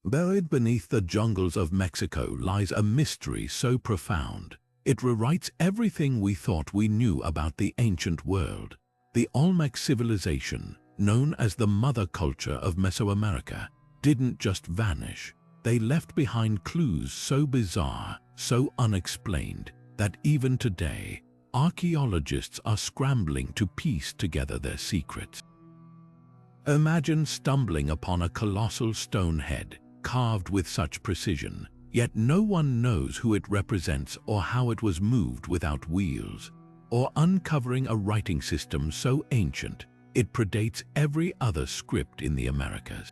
Buried beneath the jungles of Mexico lies a mystery so profound, it rewrites everything we thought we knew about the ancient world. The Olmec civilization, known as the mother culture of Mesoamerica, didn't just vanish. They left behind clues so bizarre, so unexplained, that even today, archaeologists are scrambling to piece together their secrets. Imagine stumbling upon a colossal stone head, carved with such precision, yet no one knows who it represents or how it was moved without wheels, or uncovering a writing system so ancient it predates every other script in the Americas.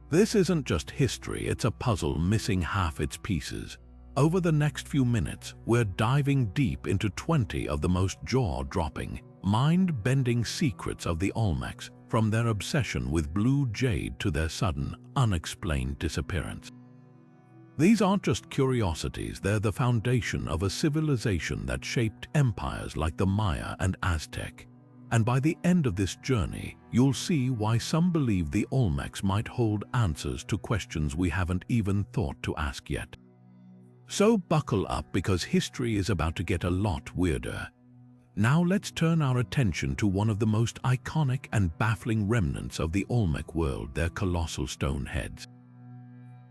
This isn't just history, it's a puzzle missing half its pieces. Over the next few minutes, we're diving deep into 20 of the most jaw-dropping, mind-bending secrets of the Olmecs, from their obsession with blue jade to their sudden, unexplained disappearance. These aren't just curiosities, they're the foundation of a civilization that shaped empires like the Maya and Aztec. And by the end of this journey, you'll see why some believe the Olmecs might hold answers to questions we haven't even thought to ask yet. So buckle up, because history is about to get a lot weirder. Now let's turn our attention to one of the most iconic and baffling remnants of the Olmec world, their colossal stone heads.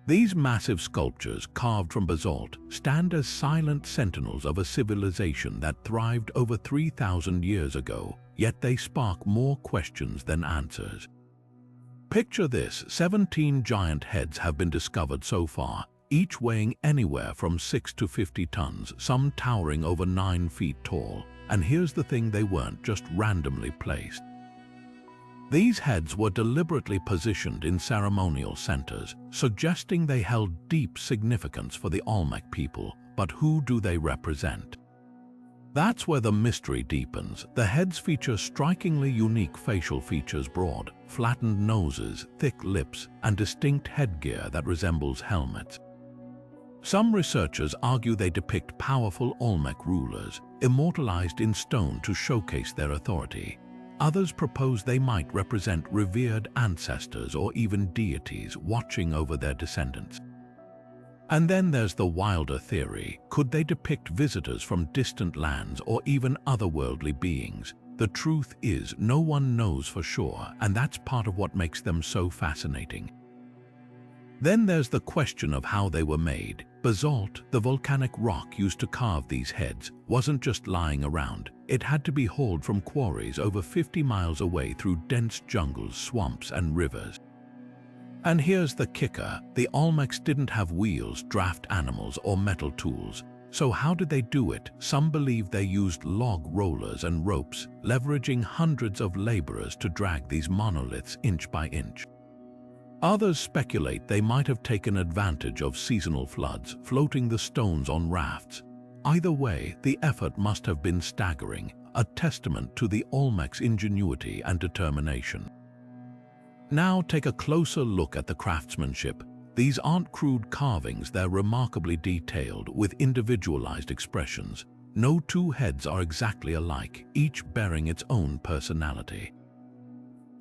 These massive sculptures, carved from basalt, stand as silent sentinels of a civilization that thrived over 3,000 years ago, yet they spark more questions than answers. Picture this: 17 giant heads have been discovered so far, each weighing anywhere from 6 to 50 tons, some towering over 9 feet tall. And here's the thing, they weren't just randomly placed. These heads were deliberately positioned in ceremonial centers, suggesting they held deep significance for the Olmec people. But who do they represent? That's where the mystery deepens. The heads feature strikingly unique facial features: broad, flattened noses, thick lips, and distinct headgear that resembles helmets. Some researchers argue they depict powerful Olmec rulers, immortalized in stone to showcase their authority. Others propose they might represent revered ancestors or even deities watching over their descendants. And then there's the wilder theory: could they depict visitors from distant lands or even otherworldly beings? The truth is, no one knows for sure, and that's part of what makes them so fascinating. Then there's the question of how they were made. Basalt, the volcanic rock used to carve these heads, wasn't just lying around. It had to be hauled from quarries over 50 miles away through dense jungles, swamps, and rivers. And here's the kicker: the Olmecs didn't have wheels, draft animals, or metal tools. So how did they do it? Some believe they used log rollers and ropes, leveraging hundreds of laborers to drag these monoliths inch by inch. Others speculate they might have taken advantage of seasonal floods, floating the stones on rafts. Either way, the effort must have been staggering, a testament to the Olmecs' ingenuity and determination. Now take a closer look at the craftsmanship. These aren't crude carvings, they're remarkably detailed, with individualized expressions. No two heads are exactly alike, each bearing its own personality.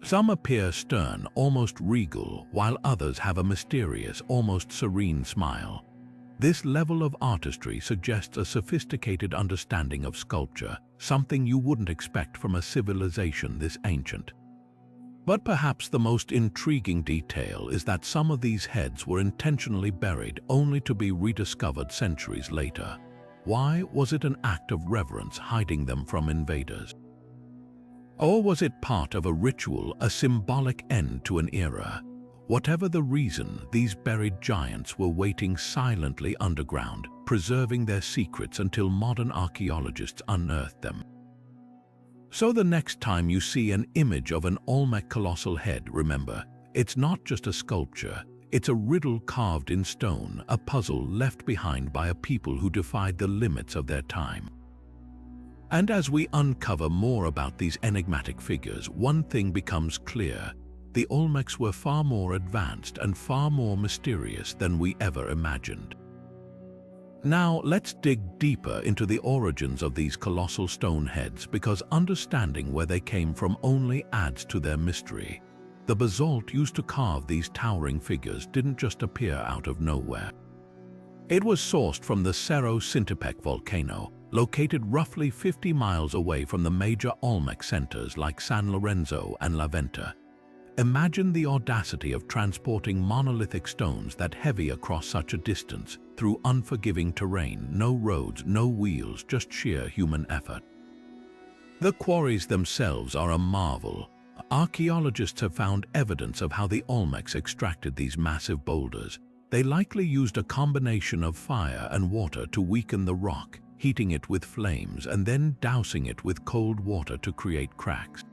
Some appear stern, almost regal, while others have a mysterious, almost serene smile. This level of artistry suggests a sophisticated understanding of sculpture, something you wouldn't expect from a civilization this ancient. But perhaps the most intriguing detail is that some of these heads were intentionally buried, only to be rediscovered centuries later. Why? Was it an act of reverence, hiding them from invaders? Or was it part of a ritual, a symbolic end to an era? Whatever the reason, these buried giants were waiting silently underground, preserving their secrets until modern archaeologists unearthed them. So the next time you see an image of an Olmec colossal head, remember, it's not just a sculpture, it's a riddle carved in stone, a puzzle left behind by a people who defied the limits of their time. And as we uncover more about these enigmatic figures, one thing becomes clear: the Olmecs were far more advanced and far more mysterious than we ever imagined. Now let's dig deeper into the origins of these colossal stone heads, because understanding where they came from only adds to their mystery. The basalt used to carve these towering figures didn't just appear out of nowhere. It was sourced from the Cerro Sintepec volcano, located roughly 50 miles away from the major Olmec centers like San Lorenzo and La Venta. Imagine the audacity of transporting monolithic stones that heavy across such a distance, through unforgiving terrain, no roads, no wheels, just sheer human effort. The quarries themselves are a marvel. Archaeologists have found evidence of how the Olmecs extracted these massive boulders. They likely used a combination of fire and water to weaken the rock, heating it with flames and then dousing it with cold water to create cracks.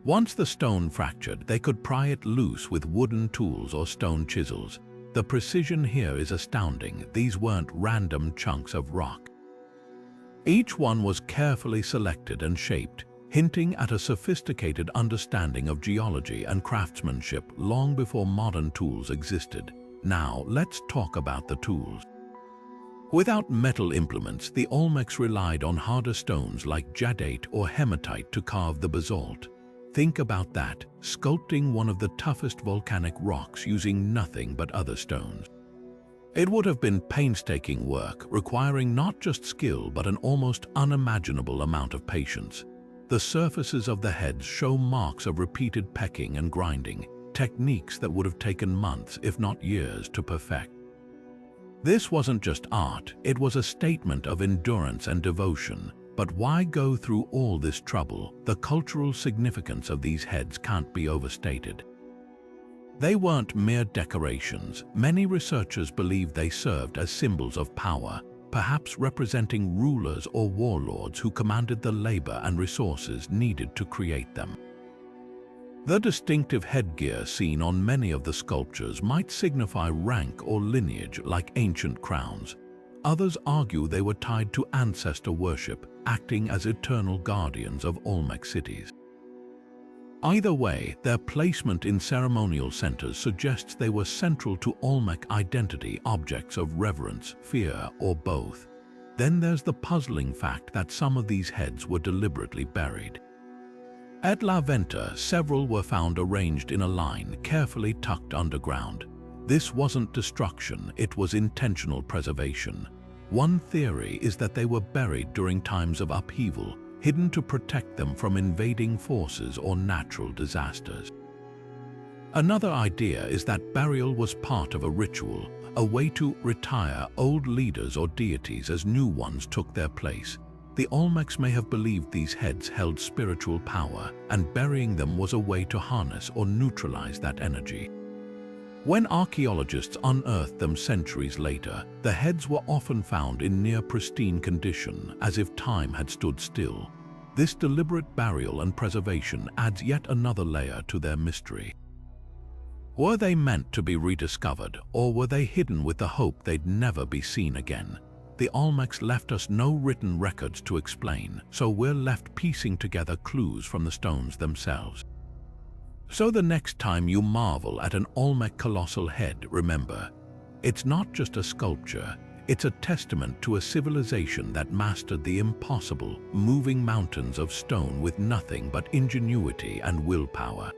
Once the stone fractured, they could pry it loose with wooden tools or stone chisels. The precision here is astounding. These weren't random chunks of rock. Each one was carefully selected and shaped, hinting at a sophisticated understanding of geology and craftsmanship long before modern tools existed. Now, let's talk about the tools. Without metal implements, the Olmecs relied on harder stones like jadeite or hematite to carve the basalt. Think about that, sculpting one of the toughest volcanic rocks using nothing but other stones. It would have been painstaking work, requiring not just skill but an almost unimaginable amount of patience. The surfaces of the heads show marks of repeated pecking and grinding, techniques that would have taken months, if not years, to perfect. This wasn't just art, it was a statement of endurance and devotion. But why go through all this trouble? The cultural significance of these heads can't be overstated. They weren't mere decorations. Many researchers believe they served as symbols of power, perhaps representing rulers or warlords who commanded the labor and resources needed to create them. The distinctive headgear seen on many of the sculptures might signify rank or lineage like ancient crowns. Others argue they were tied to ancestor worship, acting as eternal guardians of Olmec cities. Either way, their placement in ceremonial centers suggests they were central to Olmec identity, objects of reverence, fear, or both. Then there's the puzzling fact that some of these heads were deliberately buried. At La Venta, several were found arranged in a line, carefully tucked underground. This wasn't destruction, it was intentional preservation. One theory is that they were buried during times of upheaval, hidden to protect them from invading forces or natural disasters. Another idea is that burial was part of a ritual, a way to retire old leaders or deities as new ones took their place. The Olmecs may have believed these heads held spiritual power, and burying them was a way to harness or neutralize that energy. When archaeologists unearthed them centuries later, the heads were often found in near pristine condition, as if time had stood still. This deliberate burial and preservation adds yet another layer to their mystery. Were they meant to be rediscovered, or were they hidden with the hope they'd never be seen again? The Olmecs left us no written records to explain, so we're left piecing together clues from the stones themselves. So the next time you marvel at an Olmec colossal head, remember, it's not just a sculpture, it's a testament to a civilization that mastered the impossible, moving mountains of stone with nothing but ingenuity and willpower.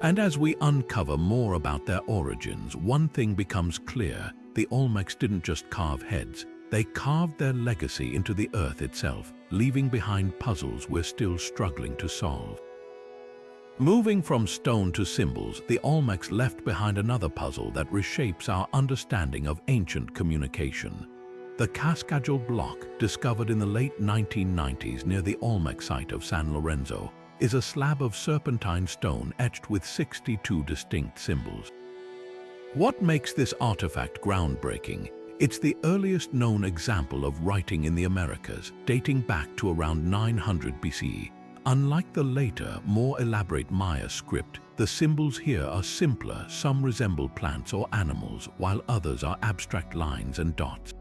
And as we uncover more about their origins, one thing becomes clear: the Olmecs didn't just carve heads, they carved their legacy into the earth itself, leaving behind puzzles we're still struggling to solve. Moving from stone to symbols, the Olmecs left behind another puzzle that reshapes our understanding of ancient communication. The Cascajal Block, discovered in the late 1990s near the Olmec site of San Lorenzo, is a slab of serpentine stone etched with 62 distinct symbols. What makes this artifact groundbreaking? It's the earliest known example of writing in the Americas, dating back to around 900 BCE. Unlike the later, more elaborate Maya script, the symbols here are simpler. Some resemble plants or animals, while others are abstract lines and dots.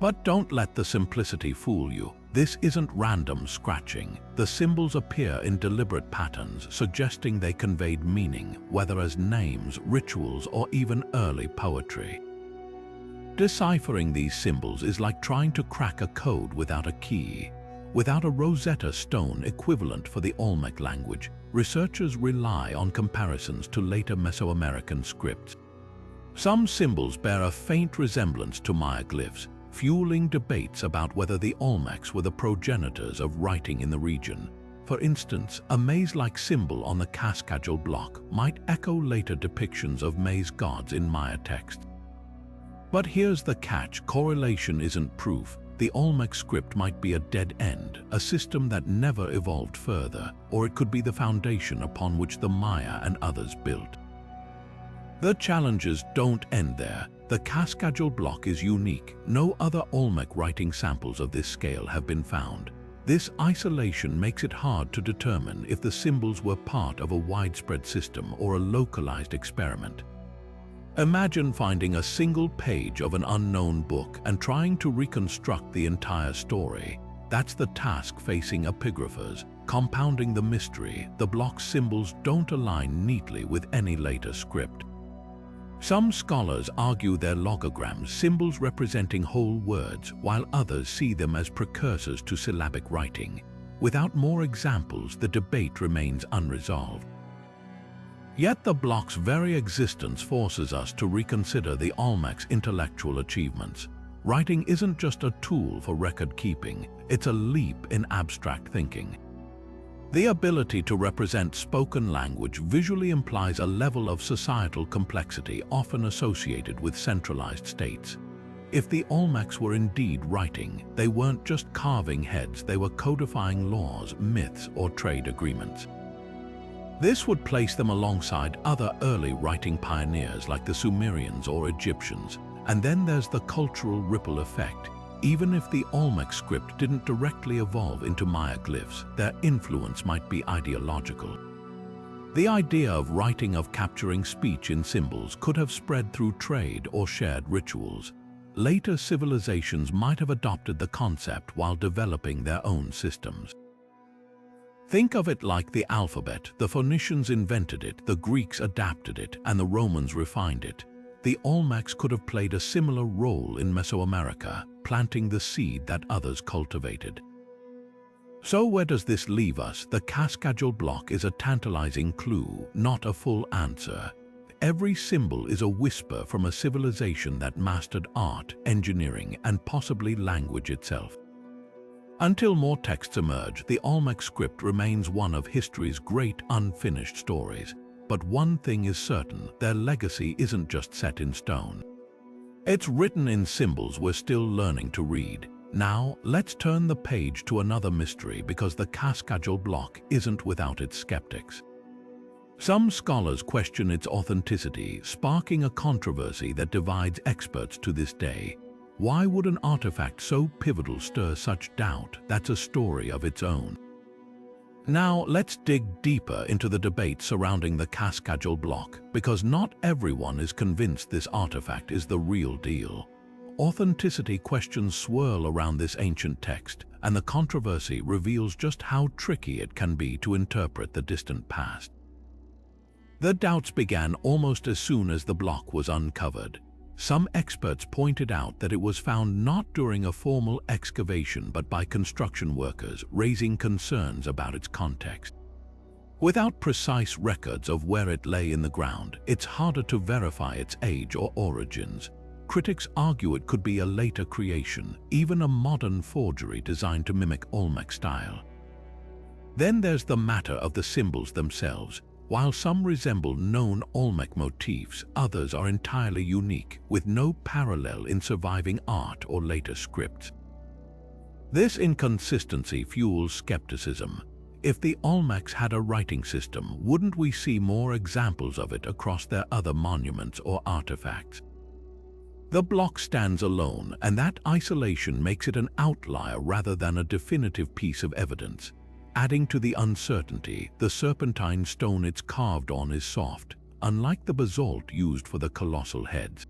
But don't let the simplicity fool you. This isn't random scratching. The symbols appear in deliberate patterns, suggesting they conveyed meaning, whether as names, rituals, or even early poetry. Deciphering these symbols is like trying to crack a code without a key. Without a Rosetta Stone equivalent for the Olmec language, researchers rely on comparisons to later Mesoamerican scripts. Some symbols bear a faint resemblance to Maya glyphs, fueling debates about whether the Olmecs were the progenitors of writing in the region. For instance, a maze-like symbol on the Cascajal Block might echo later depictions of maze gods in Maya texts. But here's the catch: correlation isn't proof. The Olmec script might be a dead end, a system that never evolved further, or it could be the foundation upon which the Maya and others built. The challenges don't end there. The Cascajal Block is unique. No other Olmec writing samples of this scale have been found. This isolation makes it hard to determine if the symbols were part of a widespread system or a localized experiment. Imagine finding a single page of an unknown book and trying to reconstruct the entire story. That's the task facing epigraphers. Compounding the mystery, the block's symbols don't align neatly with any later script. Some scholars argue they're logograms, symbols representing whole words, while others see them as precursors to syllabic writing. Without more examples, the debate remains unresolved. Yet the block's very existence forces us to reconsider the Olmec's intellectual achievements. Writing isn't just a tool for record-keeping, it's a leap in abstract thinking. The ability to represent spoken language visually implies a level of societal complexity often associated with centralized states. If the Olmecs were indeed writing, they weren't just carving heads, they were codifying laws, myths, or trade agreements. This would place them alongside other early writing pioneers like the Sumerians or Egyptians. And then there's the cultural ripple effect. Even if the Olmec script didn't directly evolve into Maya glyphs, their influence might be ideological. The idea of writing, of capturing speech in symbols, could have spread through trade or shared rituals. Later civilizations might have adopted the concept while developing their own systems. Think of it like the alphabet. The Phoenicians invented it, the Greeks adapted it, and the Romans refined it. The Olmecs could have played a similar role in Mesoamerica, planting the seed that others cultivated. So where does this leave us? The Cascajal Block is a tantalizing clue, not a full answer. Every symbol is a whisper from a civilization that mastered art, engineering, and possibly language itself. Until more texts emerge, the Olmec script remains one of history's great unfinished stories. But one thing is certain: their legacy isn't just set in stone. It's written in symbols we're still learning to read. Now, let's turn the page to another mystery, because the Cascajal Block isn't without its skeptics. Some scholars question its authenticity, sparking a controversy that divides experts to this day. Why would an artifact so pivotal stir such doubt? That's a story of its own. Now, let's dig deeper into the debate surrounding the Cascajal Block, because not everyone is convinced this artifact is the real deal. Authenticity questions swirl around this ancient text, and the controversy reveals just how tricky it can be to interpret the distant past. The doubts began almost as soon as the block was uncovered. Some experts pointed out that it was found not during a formal excavation but by construction workers, raising concerns about its context. Without precise records of where it lay in the ground, it's harder to verify its age or origins. Critics argue it could be a later creation, even a modern forgery designed to mimic Olmec style. Then there's the matter of the symbols themselves. While some resemble known Olmec motifs, others are entirely unique, with no parallel in surviving art or later scripts. This inconsistency fuels skepticism. If the Olmecs had a writing system, wouldn't we see more examples of it across their other monuments or artifacts? The block stands alone, and that isolation makes it an outlier rather than a definitive piece of evidence. Adding to the uncertainty, the serpentine stone it's carved on is soft, unlike the basalt used for the colossal heads.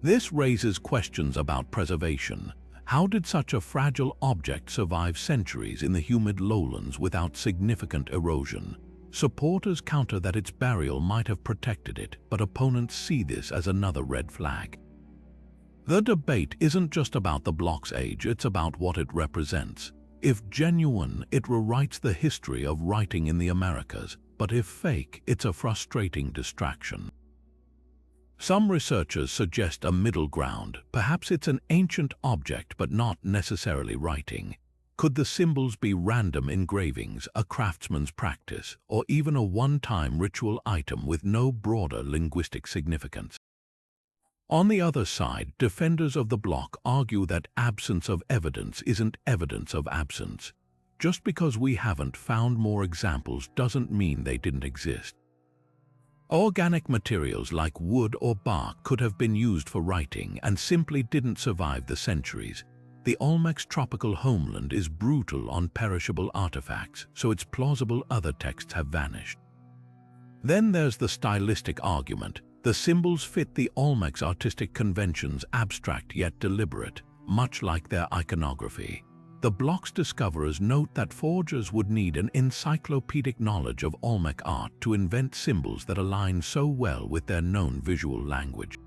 This raises questions about preservation. How did such a fragile object survive centuries in the humid lowlands without significant erosion? Supporters counter that its burial might have protected it, but opponents see this as another red flag. The debate isn't just about the block's age, it's about what it represents. If genuine, it rewrites the history of writing in the Americas, but if fake, it's a frustrating distraction. Some researchers suggest a middle ground. Perhaps it's an ancient object but not necessarily writing. Could the symbols be random engravings, a craftsman's practice, or even a one-time ritual item with no broader linguistic significance? On the other side, defenders of the block argue that absence of evidence isn't evidence of absence. Just because we haven't found more examples doesn't mean they didn't exist. Organic materials like wood or bark could have been used for writing and simply didn't survive the centuries. The Olmec's tropical homeland is brutal on perishable artifacts, so it's plausible other texts have vanished. Then there's the stylistic argument. The symbols fit the Olmec's artistic conventions, abstract yet deliberate, much like their iconography. The block's discoverers note that forgers would need an encyclopedic knowledge of Olmec art to invent symbols that align so well with their known visual language.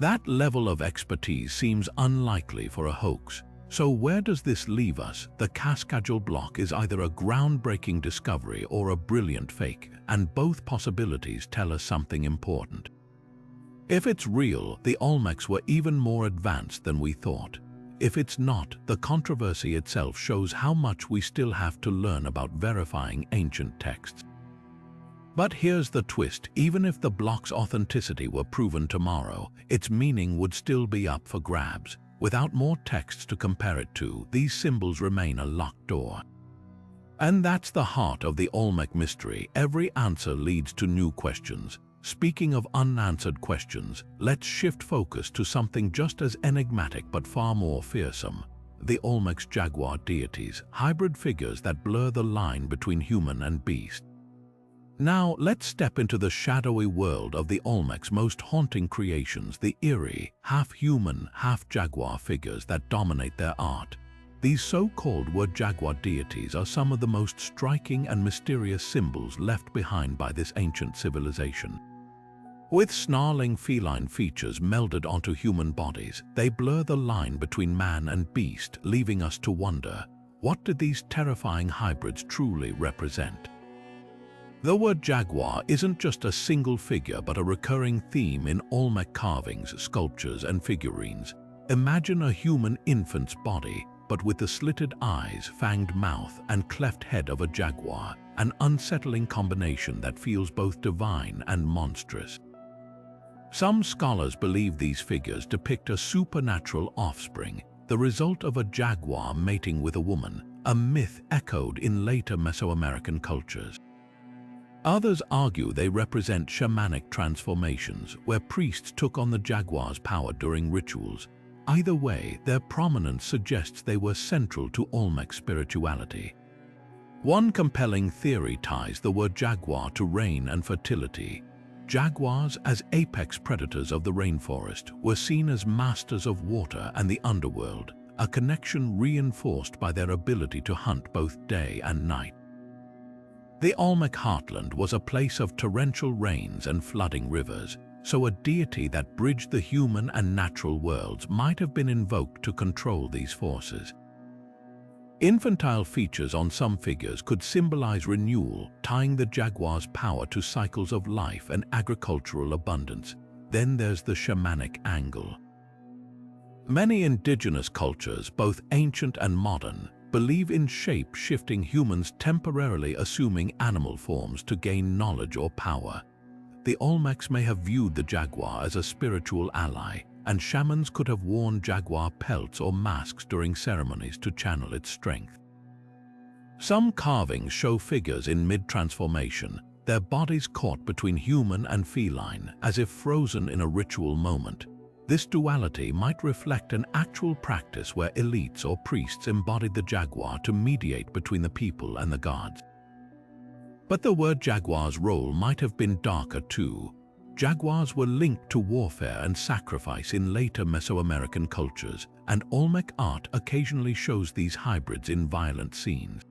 That level of expertise seems unlikely for a hoax. So where does this leave us? The Cascajal Block is either a groundbreaking discovery or a brilliant fake, and both possibilities tell us something important. If it's real, the Olmecs were even more advanced than we thought. If it's not, the controversy itself shows how much we still have to learn about verifying ancient texts. But here's the twist: even if the block's authenticity were proven tomorrow, its meaning would still be up for grabs. Without more texts to compare it to, these symbols remain a locked door. And that's the heart of the Olmec mystery. Every answer leads to new questions. Speaking of unanswered questions, let's shift focus to something just as enigmatic but far more fearsome. The Olmec's jaguar deities, hybrid figures that blur the line between human and beast. Now, let's step into the shadowy world of the Olmec's most haunting creations, the eerie, half-human, half-jaguar figures that dominate their art. These so-called Were-Jaguar deities are some of the most striking and mysterious symbols left behind by this ancient civilization. With snarling feline features melded onto human bodies, they blur the line between man and beast, leaving us to wonder, what did these terrifying hybrids truly represent? The word jaguar isn't just a single figure but a recurring theme in Olmec carvings, sculptures, and figurines. Imagine a human infant's body, but with the slitted eyes, fanged mouth, and cleft head of a jaguar, an unsettling combination that feels both divine and monstrous. Some scholars believe these figures depict a supernatural offspring, the result of a jaguar mating with a woman, a myth echoed in later Mesoamerican cultures. Others argue they represent shamanic transformations, where priests took on the jaguar's power during rituals. Either way, their prominence suggests they were central to Olmec spirituality. One compelling theory ties the word jaguar to rain and fertility. Jaguars, as apex predators of the rainforest, were seen as masters of water and the underworld, a connection reinforced by their ability to hunt both day and night. The Olmec heartland was a place of torrential rains and flooding rivers, so a deity that bridged the human and natural worlds might have been invoked to control these forces. Infantile features on some figures could symbolize renewal, tying the jaguar's power to cycles of life and agricultural abundance. Then there's the shamanic angle. Many indigenous cultures, both ancient and modern, believe in shape-shifting humans temporarily assuming animal forms to gain knowledge or power. The Olmecs may have viewed the jaguar as a spiritual ally, and shamans could have worn jaguar pelts or masks during ceremonies to channel its strength. Some carvings show figures in mid-transformation, their bodies caught between human and feline, as if frozen in a ritual moment. This duality might reflect an actual practice where elites or priests embodied the jaguar to mediate between the people and the gods. But the Were-Jaguar's role might have been darker too. Jaguars were linked to warfare and sacrifice in later Mesoamerican cultures, and Olmec art occasionally shows these hybrids in violent scenes.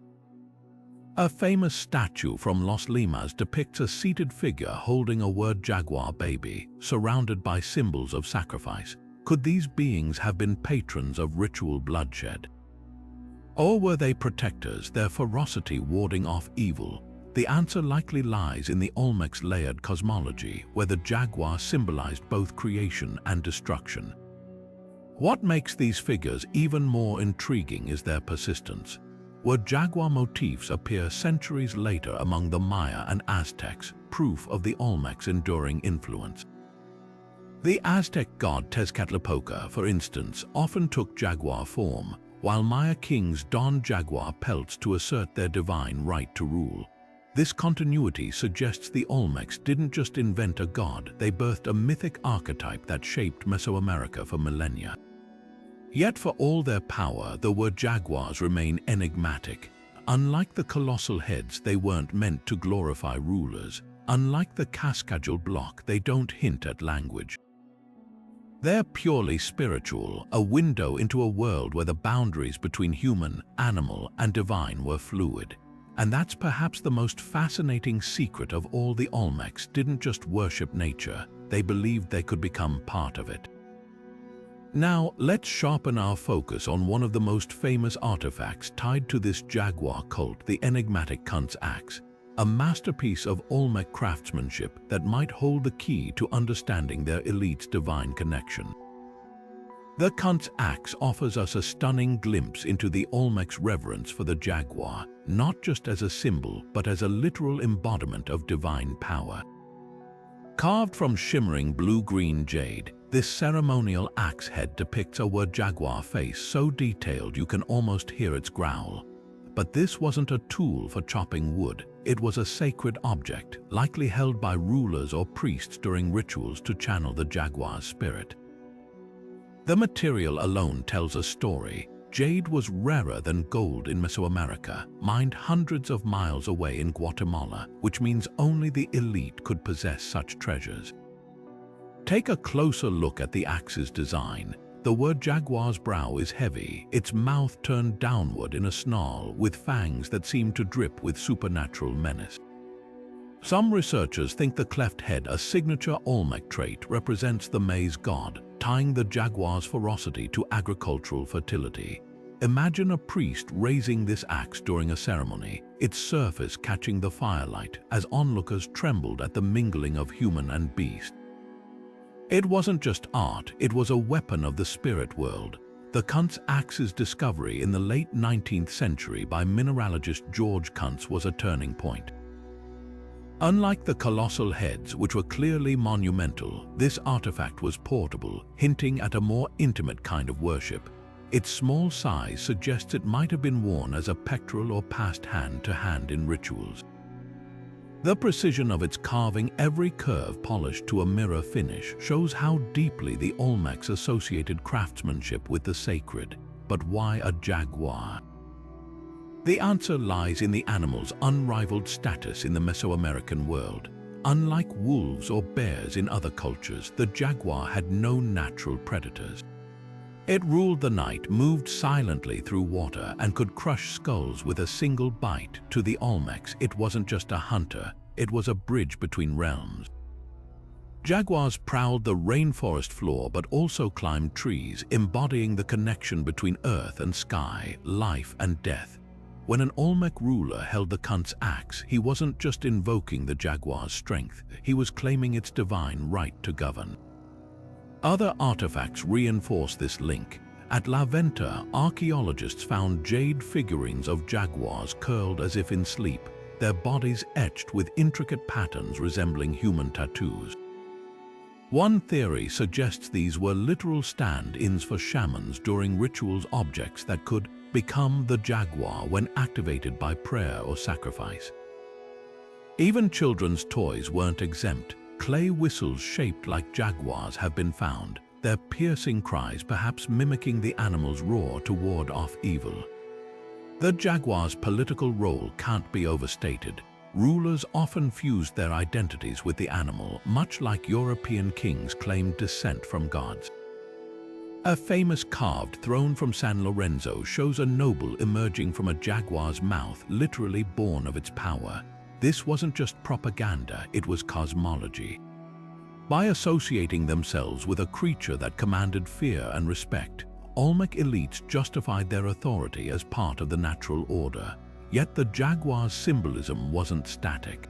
A famous statue from Los Limas depicts a seated figure holding a Were-Jaguar baby, surrounded by symbols of sacrifice. Could these beings have been patrons of ritual bloodshed? Or were they protectors, their ferocity warding off evil? The answer likely lies in the Olmec's layered cosmology, where the jaguar symbolized both creation and destruction. What makes these figures even more intriguing is their persistence. Were-Jaguar motifs appear centuries later among the Maya and Aztecs, proof of the Olmec's enduring influence. The Aztec god Tezcatlipoca, for instance, often took jaguar form, while Maya kings donned jaguar pelts to assert their divine right to rule. This continuity suggests the Olmecs didn't just invent a god, they birthed a mythic archetype that shaped Mesoamerica for millennia. Yet for all their power, the Were-Jaguars remain enigmatic. Unlike the Colossal Heads, they weren't meant to glorify rulers. Unlike the Cascajal Block, they don't hint at language. They're purely spiritual, a window into a world where the boundaries between human, animal, and divine were fluid. And that's perhaps the most fascinating secret of all. The Olmecs didn't just worship nature, they believed they could become part of it. Now, let's sharpen our focus on one of the most famous artifacts tied to this jaguar cult, the enigmatic Kuntz axe, a masterpiece of Olmec craftsmanship that might hold the key to understanding their elite's divine connection. The Kuntz axe offers us a stunning glimpse into the Olmec's reverence for the jaguar, not just as a symbol, but as a literal embodiment of divine power. Carved from shimmering blue-green jade, this ceremonial axe head depicts a Were-Jaguar face so detailed you can almost hear its growl. But this wasn't a tool for chopping wood, it was a sacred object, likely held by rulers or priests during rituals to channel the jaguar's spirit. The material alone tells a story. Jade was rarer than gold in Mesoamerica, mined hundreds of miles away in Guatemala, which means only the elite could possess such treasures. Take a closer look at the axe's design. The Were-Jaguar's brow is heavy, its mouth turned downward in a snarl, with fangs that seem to drip with supernatural menace. Some researchers think the cleft head, a signature Olmec trait, represents the maize god, tying the jaguar's ferocity to agricultural fertility. Imagine a priest raising this axe during a ceremony, its surface catching the firelight as onlookers trembled at the mingling of human and beast. It wasn't just art, it was a weapon of the spirit world. The Kuntz axe's discovery in the late 19th century by mineralogist George Kuntz was a turning point. Unlike the Colossal Heads, which were clearly monumental, this artifact was portable, hinting at a more intimate kind of worship. Its small size suggests it might have been worn as a pectoral or passed hand to hand in rituals. The precision of its carving, every curve polished to a mirror finish, shows how deeply the Olmecs associated craftsmanship with the sacred. But why a jaguar? The answer lies in the animal's unrivaled status in the Mesoamerican world. Unlike wolves or bears in other cultures, the jaguar had no natural predators. It ruled the night, moved silently through water, and could crush skulls with a single bite. To the Olmecs, it wasn't just a hunter, it was a bridge between realms. Jaguars prowled the rainforest floor but also climbed trees, embodying the connection between earth and sky, life and death. When an Olmec ruler held the Kuntz axe, he wasn't just invoking the jaguar's strength, he was claiming its divine right to govern. Other artifacts reinforce this link. At La Venta, archaeologists found jade figurines of jaguars curled as if in sleep, their bodies etched with intricate patterns resembling human tattoos. One theory suggests these were literal stand-ins for shamans during rituals, objects that could become the jaguar when activated by prayer or sacrifice. Even children's toys weren't exempt. Clay whistles shaped like jaguars have been found, their piercing cries perhaps mimicking the animal's roar to ward off evil. The jaguar's political role can't be overstated. Rulers often fused their identities with the animal, much like European kings claimed descent from gods. A famous carved throne from San Lorenzo shows a noble emerging from a jaguar's mouth, literally born of its power. This wasn't just propaganda, it was cosmology. By associating themselves with a creature that commanded fear and respect, Olmec elites justified their authority as part of the natural order. Yet the jaguar's symbolism wasn't static.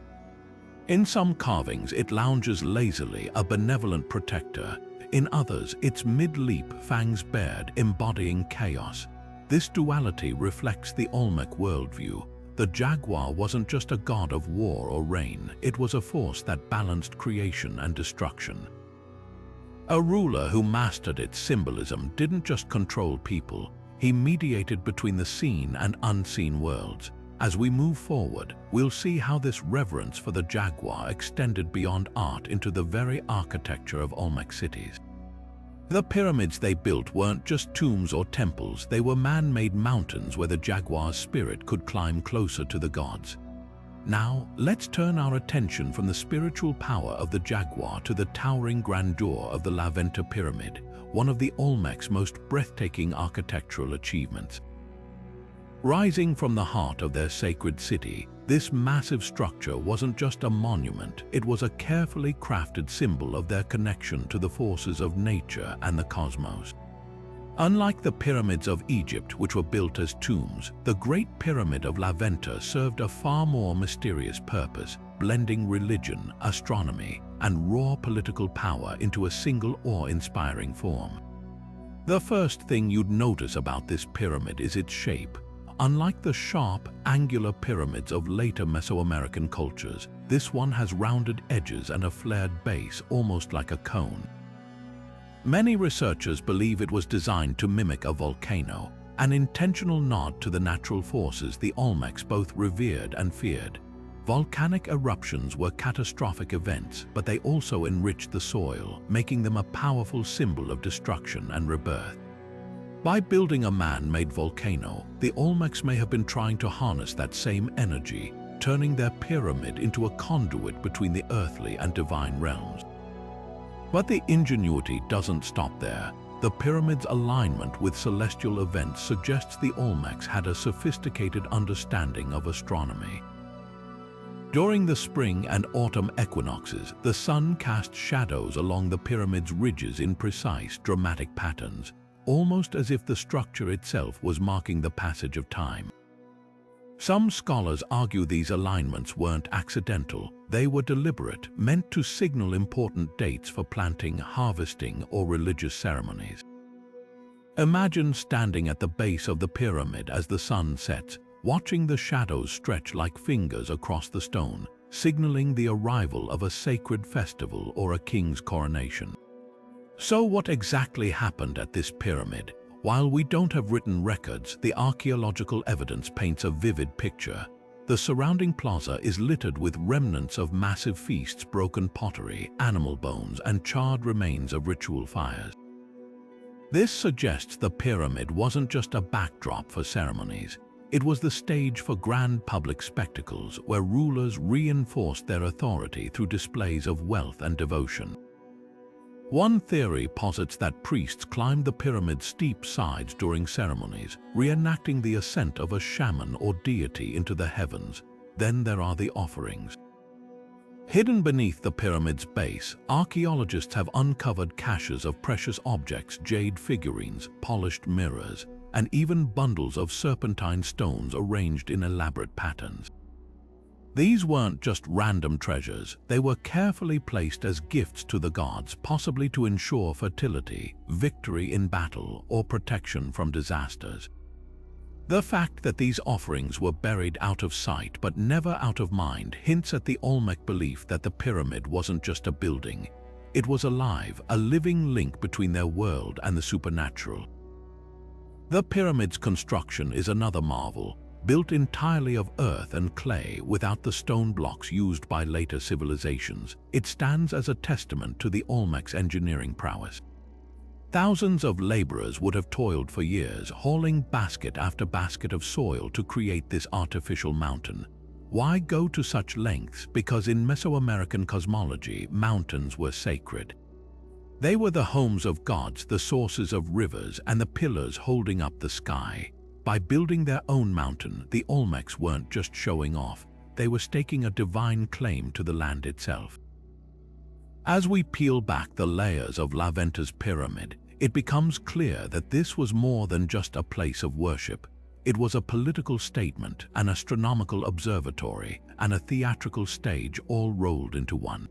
In some carvings, it lounges lazily, a benevolent protector. In others, its mid-leap, fangs bared, embodying chaos. This duality reflects the Olmec worldview. The jaguar wasn't just a god of war or rain, it was a force that balanced creation and destruction. A ruler who mastered its symbolism didn't just control people, he mediated between the seen and unseen worlds. As we move forward, we'll see how this reverence for the jaguar extended beyond art into the very architecture of Olmec cities. The pyramids they built weren't just tombs or temples, they were man-made mountains where the jaguar's spirit could climb closer to the gods. Now, let's turn our attention from the spiritual power of the jaguar to the towering grandeur of the Venta Pyramid, one of the Olmec's most breathtaking architectural achievements. Rising from the heart of their sacred city, this massive structure wasn't just a monument, it was a carefully crafted symbol of their connection to the forces of nature and the cosmos. Unlike the pyramids of Egypt, which were built as tombs, the Great Pyramid of Venta served a far more mysterious purpose, blending religion, astronomy, and raw political power into a single awe-inspiring form. The first thing you'd notice about this pyramid is its shape. Unlike the sharp, angular pyramids of later Mesoamerican cultures, this one has rounded edges and a flared base, almost like a cone. Many researchers believe it was designed to mimic a volcano, an intentional nod to the natural forces the Olmecs both revered and feared. Volcanic eruptions were catastrophic events, but they also enriched the soil, making them a powerful symbol of destruction and rebirth. By building a man-made volcano, the Olmecs may have been trying to harness that same energy, turning their pyramid into a conduit between the earthly and divine realms. But the ingenuity doesn't stop there. The pyramid's alignment with celestial events suggests the Olmecs had a sophisticated understanding of astronomy. During the spring and autumn equinoxes, the sun cast shadows along the pyramid's ridges in precise, dramatic patterns, almost as if the structure itself was marking the passage of time. Some scholars argue these alignments weren't accidental. They were deliberate, meant to signal important dates for planting, harvesting, or religious ceremonies. Imagine standing at the base of the pyramid as the sun sets, watching the shadows stretch like fingers across the stone, signaling the arrival of a sacred festival or a king's coronation. So what exactly happened at this pyramid? While we don't have written records, the archaeological evidence paints a vivid picture. The surrounding plaza is littered with remnants of massive feasts, broken pottery, animal bones, and charred remains of ritual fires. This suggests the pyramid wasn't just a backdrop for ceremonies. It was the stage for grand public spectacles where rulers reinforced their authority through displays of wealth and devotion. One theory posits that priests climbed the pyramid's steep sides during ceremonies, reenacting the ascent of a shaman or deity into the heavens. Then there are the offerings. Hidden beneath the pyramid's base, archaeologists have uncovered caches of precious objects, jade figurines, polished mirrors, and even bundles of serpentine stones arranged in elaborate patterns. These weren't just random treasures, they were carefully placed as gifts to the gods, possibly to ensure fertility, victory in battle, or protection from disasters. The fact that these offerings were buried out of sight but never out of mind hints at the Olmec belief that the pyramid wasn't just a building. It was alive, a living link between their world and the supernatural. The pyramid's construction is another marvel. Built entirely of earth and clay without the stone blocks used by later civilizations, it stands as a testament to the Olmec's engineering prowess. Thousands of laborers would have toiled for years, hauling basket after basket of soil to create this artificial mountain. Why go to such lengths? Because in Mesoamerican cosmology, mountains were sacred. They were the homes of gods, the sources of rivers, and the pillars holding up the sky. By building their own mountain, the Olmecs weren't just showing off, they were staking a divine claim to the land itself. As we peel back the layers of Venta's pyramid, it becomes clear that this was more than just a place of worship. It was a political statement, an astronomical observatory, and a theatrical stage all rolled into one.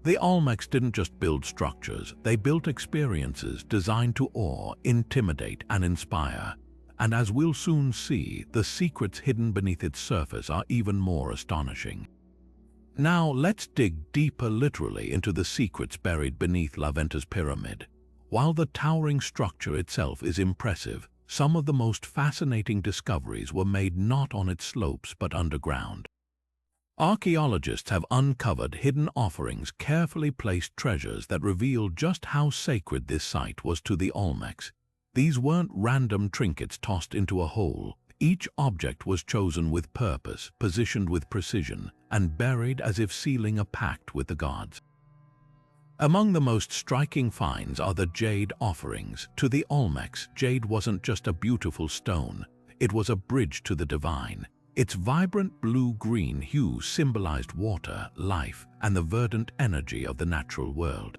The Olmecs didn't just build structures, they built experiences designed to awe, intimidate, and inspire. And as we'll soon see, the secrets hidden beneath its surface are even more astonishing. Now let's dig deeper literally into the secrets buried beneath Venta's pyramid. While the towering structure itself is impressive, some of the most fascinating discoveries were made not on its slopes but underground. Archaeologists have uncovered hidden offerings, carefully placed treasures that reveal just how sacred this site was to the Olmecs. These weren't random trinkets tossed into a hole. Each object was chosen with purpose, positioned with precision, and buried as if sealing a pact with the gods. Among the most striking finds are the jade offerings. To the Olmecs, jade wasn't just a beautiful stone, it was a bridge to the divine. Its vibrant blue-green hue symbolized water, life, and the verdant energy of the natural world.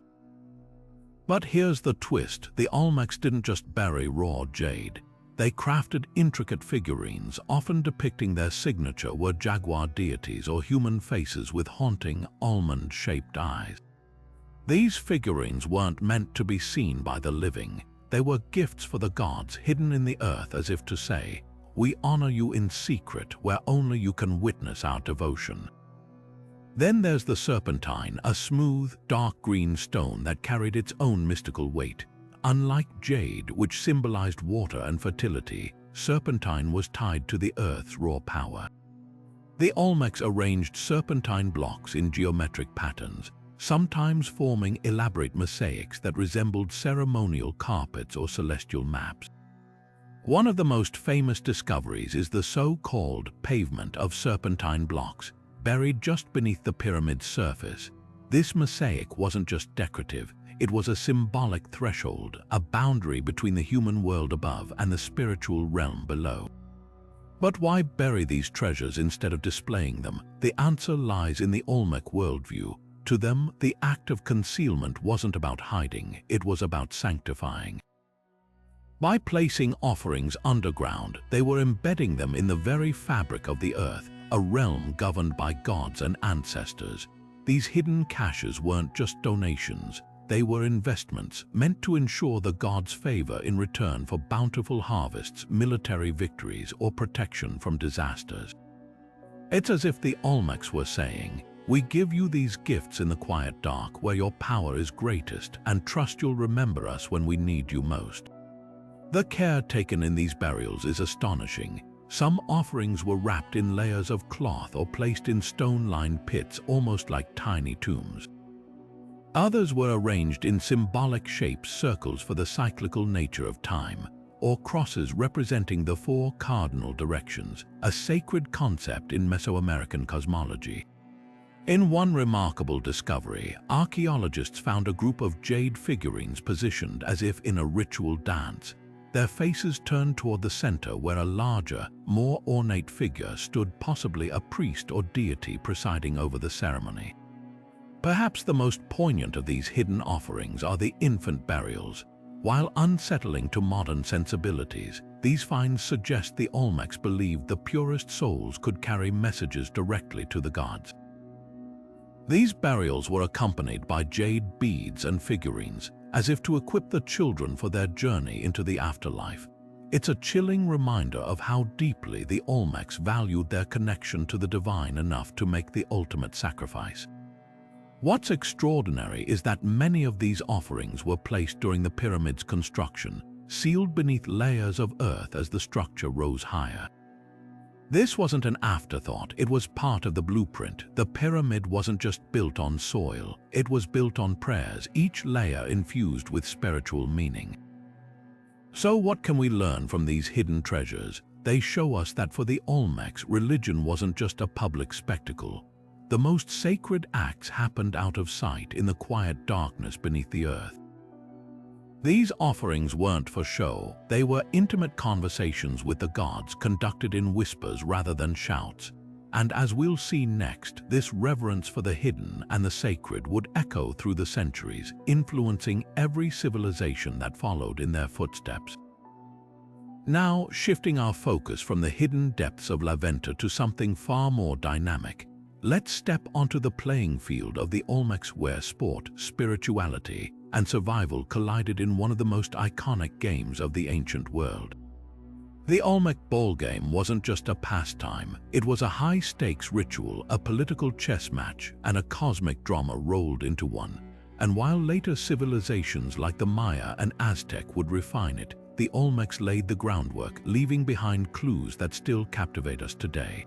But here's the twist: the Olmecs didn't just bury raw jade. They crafted intricate figurines, often depicting their signature Were-Jaguar deities or human faces with haunting, almond-shaped eyes. These figurines weren't meant to be seen by the living. They were gifts for the gods, hidden in the earth as if to say, "We honor you in secret, where only you can witness our devotion." Then there's the serpentine, a smooth, dark green stone that carried its own mystical weight. Unlike jade, which symbolized water and fertility, serpentine was tied to the earth's raw power. The Olmecs arranged serpentine blocks in geometric patterns, sometimes forming elaborate mosaics that resembled ceremonial carpets or celestial maps. One of the most famous discoveries is the so-called pavement of serpentine blocks, buried just beneath the pyramid's surface. This mosaic wasn't just decorative, it was a symbolic threshold, a boundary between the human world above and the spiritual realm below. But why bury these treasures instead of displaying them? The answer lies in the Olmec worldview. To them, the act of concealment wasn't about hiding, it was about sanctifying. By placing offerings underground, they were embedding them in the very fabric of the earth, a realm governed by gods and ancestors. These hidden caches weren't just donations, they were investments meant to ensure the gods' favor in return for bountiful harvests, military victories, or protection from disasters. It's as if the Olmecs were saying, "We give you these gifts in the quiet dark where your power is greatest, and trust you'll remember us when we need you most." The care taken in these burials is astonishing. Some offerings were wrapped in layers of cloth or placed in stone-lined pits, almost like tiny tombs. Others were arranged in symbolic shapes, circles for the cyclical nature of time, or crosses representing the four cardinal directions, a sacred concept in Mesoamerican cosmology. In one remarkable discovery, archaeologists found a group of jade figurines positioned as if in a ritual dance. Their faces turned toward the center where a larger, more ornate figure stood, possibly a priest or deity presiding over the ceremony. Perhaps the most poignant of these hidden offerings are the infant burials. While unsettling to modern sensibilities, these finds suggest the Olmecs believed the purest souls could carry messages directly to the gods. These burials were accompanied by jade beads and figurines, as if to equip the children for their journey into the afterlife. It's a chilling reminder of how deeply the Olmecs valued their connection to the divine enough to make the ultimate sacrifice. What's extraordinary is that many of these offerings were placed during the pyramid's construction, sealed beneath layers of earth as the structure rose higher. This wasn't an afterthought, it was part of the blueprint. The pyramid wasn't just built on soil, it was built on prayers, each layer infused with spiritual meaning. So what can we learn from these hidden treasures? They show us that for the Olmecs, religion wasn't just a public spectacle. The most sacred acts happened out of sight in the quiet darkness beneath the earth. These offerings weren't for show, they were intimate conversations with the gods conducted in whispers rather than shouts. And as we'll see next, this reverence for the hidden and the sacred would echo through the centuries, influencing every civilization that followed in their footsteps. Now, shifting our focus from the hidden depths of La Venta to something far more dynamic, let's step onto the playing field of the Olmecs, where sport, spirituality, and survival collided in one of the most iconic games of the ancient world. The Olmec Ballgame wasn't just a pastime, it was a high-stakes ritual, a political chess match, and a cosmic drama rolled into one. And while later civilizations like the Maya and Aztec would refine it, the Olmecs laid the groundwork, leaving behind clues that still captivate us today.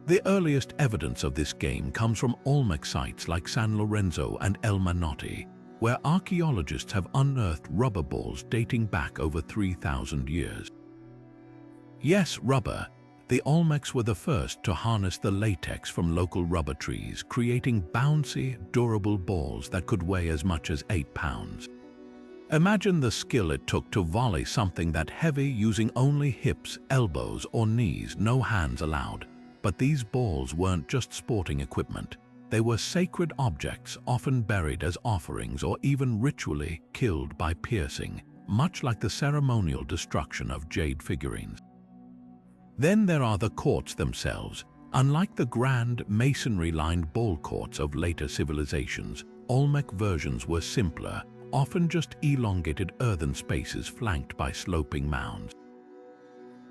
The earliest evidence of this game comes from Olmec sites like San Lorenzo and El Manotti, where archaeologists have unearthed rubber balls dating back over 3,000 years. Yes, rubber. The Olmecs were the first to harness the latex from local rubber trees, creating bouncy, durable balls that could weigh as much as 8 pounds. Imagine the skill it took to volley something that heavy using only hips, elbows, or knees, no hands allowed. But these balls weren't just sporting equipment. They were sacred objects, often buried as offerings or even ritually killed by piercing, much like the ceremonial destruction of jade figurines. Then there are the courts themselves. Unlike the grand, masonry-lined ball courts of later civilizations, Olmec versions were simpler, often just elongated earthen spaces flanked by sloping mounds.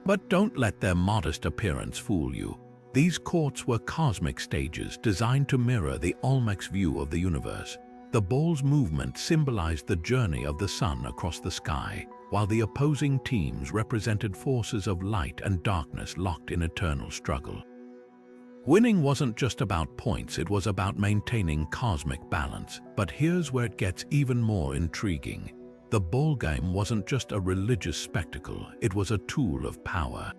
But don't let their modest appearance fool you. These courts were cosmic stages designed to mirror the Olmec's view of the universe. The ball's movement symbolized the journey of the sun across the sky, while the opposing teams represented forces of light and darkness locked in eternal struggle. Winning wasn't just about points, it was about maintaining cosmic balance. But here's where it gets even more intriguing. The ballgame wasn't just a religious spectacle, it was a tool of power.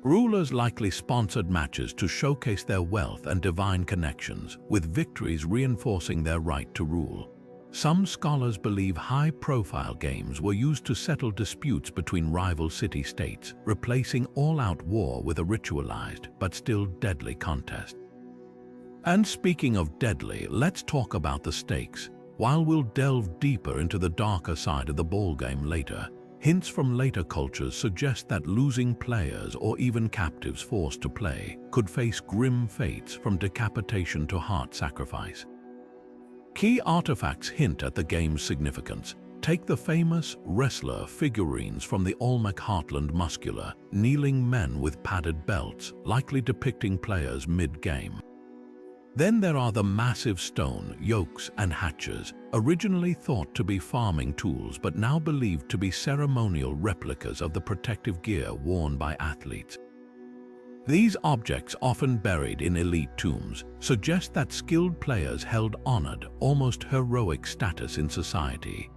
Rulers likely sponsored matches to showcase their wealth and divine connections, with victories reinforcing their right to rule. Some scholars believe high-profile games were used to settle disputes between rival city-states, replacing all-out war with a ritualized but still deadly contest. And speaking of deadly, let's talk about the stakes. While we'll delve deeper into the darker side of the ballgame later, hints from later cultures suggest that losing players or even captives forced to play could face grim fates, from decapitation to heart sacrifice. Key artifacts hint at the game's significance. Take the famous wrestler figurines from the Olmec heartland muscular, kneeling men with padded belts, likely depicting players mid-game. Then there are the massive stone yokes and hatchets, originally thought to be farming tools but now believed to be ceremonial replicas of the protective gear worn by athletes. These objects, often buried in elite tombs, suggest that skilled players held honored, almost heroic status in society.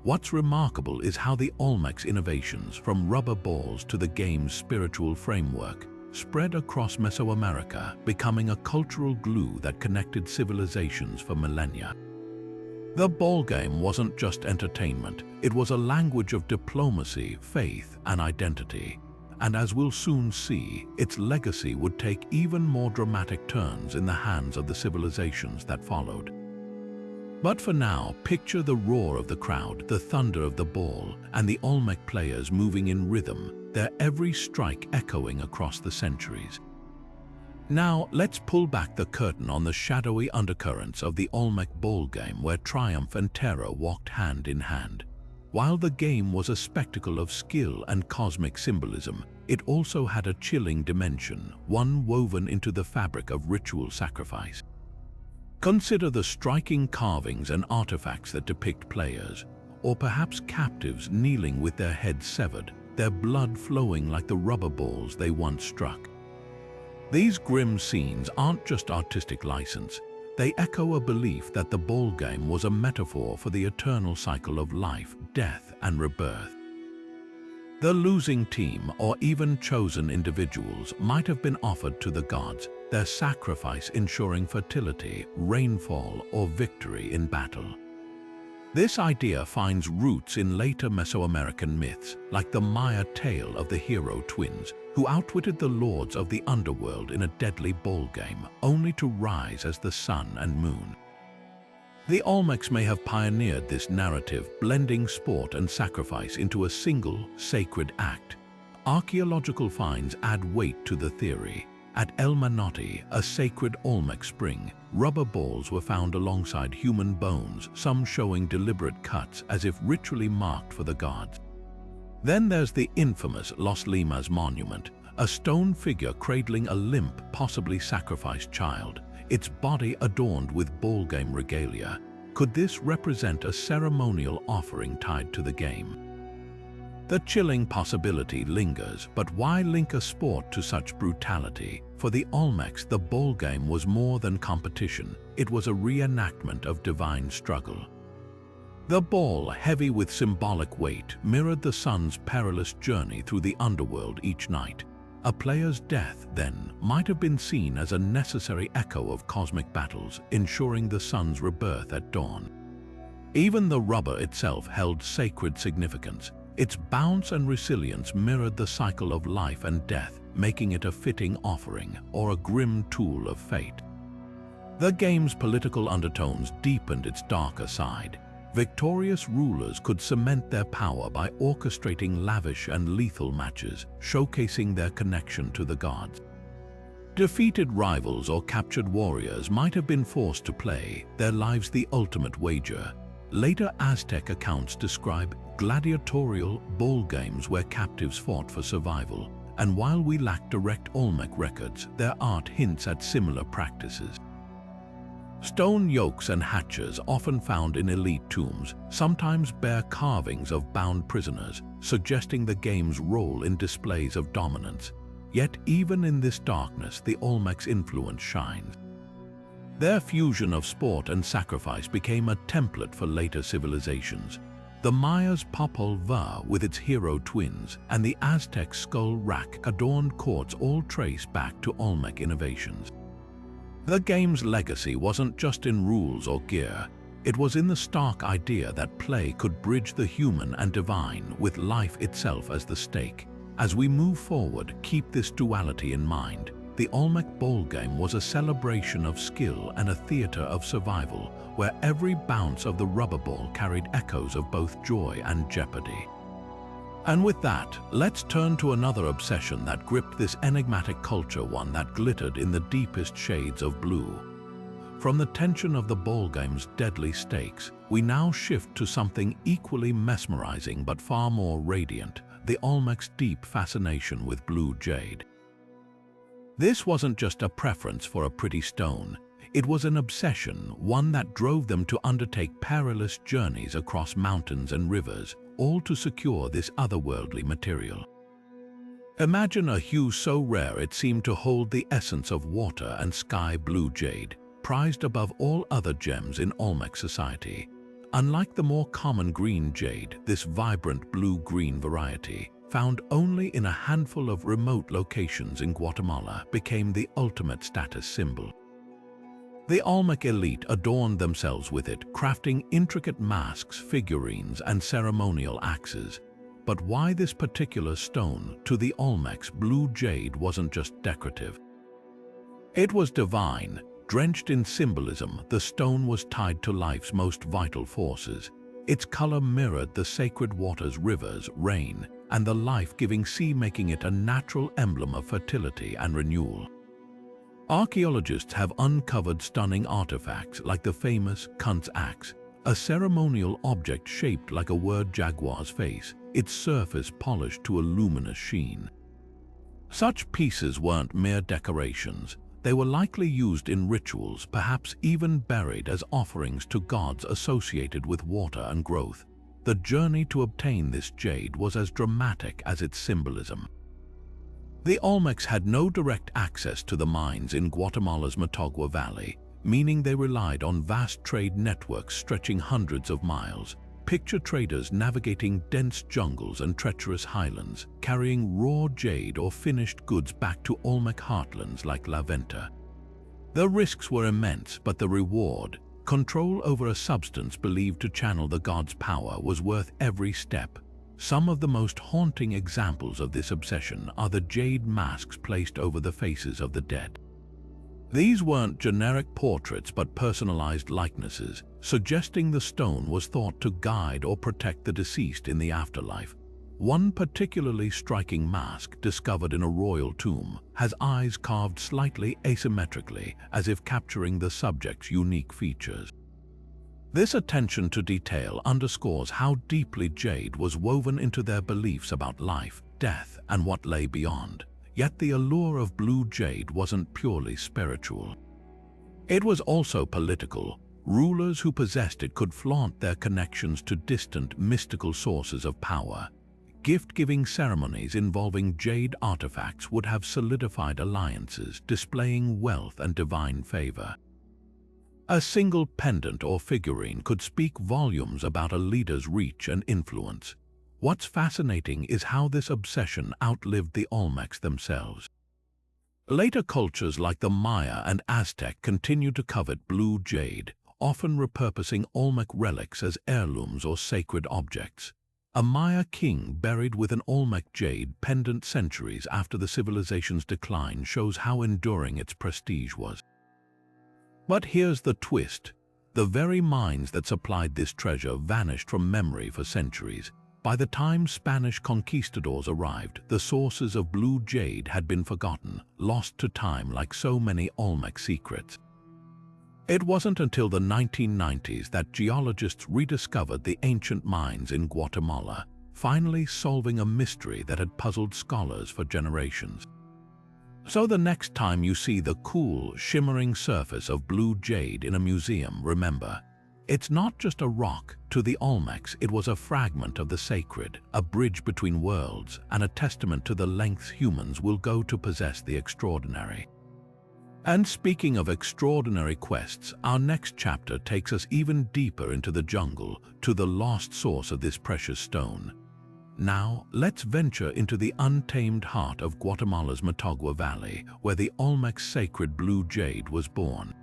What's remarkable is how the Olmec's innovations, from rubber balls to the game's spiritual framework, spread across Mesoamerica, becoming a cultural glue that connected civilizations for millennia. The ballgame wasn't just entertainment, it was a language of diplomacy, faith, and identity. And as we'll soon see, its legacy would take even more dramatic turns in the hands of the civilizations that followed. But for now, picture the roar of the crowd, the thunder of the ball, and the Olmec players moving in rhythm, their every strike echoing across the centuries. Now, let's pull back the curtain on the shadowy undercurrents of the Olmec ballgame, where triumph and terror walked hand in hand. While the game was a spectacle of skill and cosmic symbolism, it also had a chilling dimension, one woven into the fabric of ritual sacrifice. Consider the striking carvings and artifacts that depict players, or perhaps captives kneeling with their heads severed, their blood flowing like the rubber balls they once struck. These grim scenes aren't just artistic license, they echo a belief that the ballgame was a metaphor for the eternal cycle of life, death, and rebirth. The losing team, or even chosen individuals, might have been offered to the gods, their sacrifice ensuring fertility, rainfall, or victory in battle. This idea finds roots in later Mesoamerican myths, like the Maya tale of the hero twins, who outwitted the lords of the underworld in a deadly ballgame, only to rise as the sun and moon. The Olmecs may have pioneered this narrative, blending sport and sacrifice into a single, sacred act. Archaeological finds add weight to the theory. At El Manotti, a sacred Olmec spring, rubber balls were found alongside human bones, some showing deliberate cuts as if ritually marked for the gods. Then there's the infamous Los Limas monument, a stone figure cradling a limp, possibly sacrificed child, its body adorned with ballgame regalia. Could this represent a ceremonial offering tied to the game? The chilling possibility lingers, but why link a sport to such brutality? For the Olmecs, the ballgame was more than competition. It was a reenactment of divine struggle. The ball, heavy with symbolic weight, mirrored the sun's perilous journey through the underworld each night. A player's death, then, might have been seen as a necessary echo of cosmic battles, ensuring the sun's rebirth at dawn. Even the rubber itself held sacred significance. Its bounce and resilience mirrored the cycle of life and death, making it a fitting offering or a grim tool of fate. The game's political undertones deepened its darker side. Victorious rulers could cement their power by orchestrating lavish and lethal matches, showcasing their connection to the gods. Defeated rivals or captured warriors might have been forced to play, their lives the ultimate wager. Later Aztec accounts describe gladiatorial ball games where captives fought for survival, and while we lack direct Olmec records, their art hints at similar practices. Stone yokes and hatchets, often found in elite tombs, sometimes bear carvings of bound prisoners, suggesting the game's role in displays of dominance. Yet even in this darkness, the Olmec's influence shines. Their fusion of sport and sacrifice became a template for later civilizations. The Maya's Popol Vuh with its hero twins and the Aztec skull rack adorned courts all trace back to Olmec innovations. The game's legacy wasn't just in rules or gear, it was in the stark idea that play could bridge the human and divine with life itself as the stake. As we move forward, keep this duality in mind. The Olmec ballgame was a celebration of skill and a theater of survival, where every bounce of the rubber ball carried echoes of both joy and jeopardy. And with that, let's turn to another obsession that gripped this enigmatic culture, one that glittered in the deepest shades of blue. From the tension of the ballgame's deadly stakes, we now shift to something equally mesmerizing but far more radiant, the Olmec's deep fascination with blue jade. This wasn't just a preference for a pretty stone, it was an obsession, one that drove them to undertake perilous journeys across mountains and rivers, all to secure this otherworldly material. Imagine a hue so rare it seemed to hold the essence of water and sky blue jade, prized above all other gems in Olmec society. Unlike the more common green jade, this vibrant blue-green variety, found only in a handful of remote locations in Guatemala, became the ultimate status symbol. The Olmec elite adorned themselves with it, crafting intricate masks, figurines, and ceremonial axes. But why this particular stone? To the Olmecs, blue jade wasn't just decorative. It was divine. Drenched in symbolism, the stone was tied to life's most vital forces. Its color mirrored the sacred waters, rivers, rain, and the life-giving sea, making it a natural emblem of fertility and renewal. Archaeologists have uncovered stunning artifacts like the famous Kuntz axe, a ceremonial object shaped like a Were-Jaguar's face, its surface polished to a luminous sheen. Such pieces weren't mere decorations. They were likely used in rituals, perhaps even buried as offerings to gods associated with water and growth. The journey to obtain this jade was as dramatic as its symbolism. The Olmecs had no direct access to the mines in Guatemala's Motagua Valley, meaning they relied on vast trade networks stretching hundreds of miles. Picture traders navigating dense jungles and treacherous highlands, carrying raw jade or finished goods back to Olmec heartlands like La Venta. The risks were immense, but the reward, control over a substance believed to channel the gods' power, was worth every step. Some of the most haunting examples of this obsession are the jade masks placed over the faces of the dead. These weren't generic portraits but personalized likenesses, suggesting the stone was thought to guide or protect the deceased in the afterlife. One particularly striking mask, discovered in a royal tomb, has eyes carved slightly asymmetrically, as if capturing the subject's unique features. This attention to detail underscores how deeply jade was woven into their beliefs about life, death, and what lay beyond. Yet the allure of blue jade wasn't purely spiritual. It was also political. Rulers who possessed it could flaunt their connections to distant, mystical sources of power. Gift-giving ceremonies involving jade artifacts would have solidified alliances, displaying wealth and divine favor. A single pendant or figurine could speak volumes about a leader's reach and influence. What's fascinating is how this obsession outlived the Olmecs themselves. Later cultures like the Maya and Aztec continued to covet blue jade, often repurposing Olmec relics as heirlooms or sacred objects. A Maya king buried with an Olmec jade pendant centuries after the civilization's decline shows how enduring its prestige was. But here's the twist. The very mines that supplied this treasure vanished from memory for centuries. By the time Spanish conquistadors arrived, the sources of blue jade had been forgotten, lost to time like so many Olmec secrets. It wasn't until the 1990s that geologists rediscovered the ancient mines in Guatemala, finally solving a mystery that had puzzled scholars for generations. So the next time you see the cool, shimmering surface of blue jade in a museum, remember, it's not just a rock. To the Olmecs, it was a fragment of the sacred, a bridge between worlds, and a testament to the lengths humans will go to possess the extraordinary. And speaking of extraordinary quests, our next chapter takes us even deeper into the jungle, to the lost source of this precious stone. Now, let's venture into the untamed heart of Guatemala's Motagua Valley, where the Olmec's sacred blue jade was born.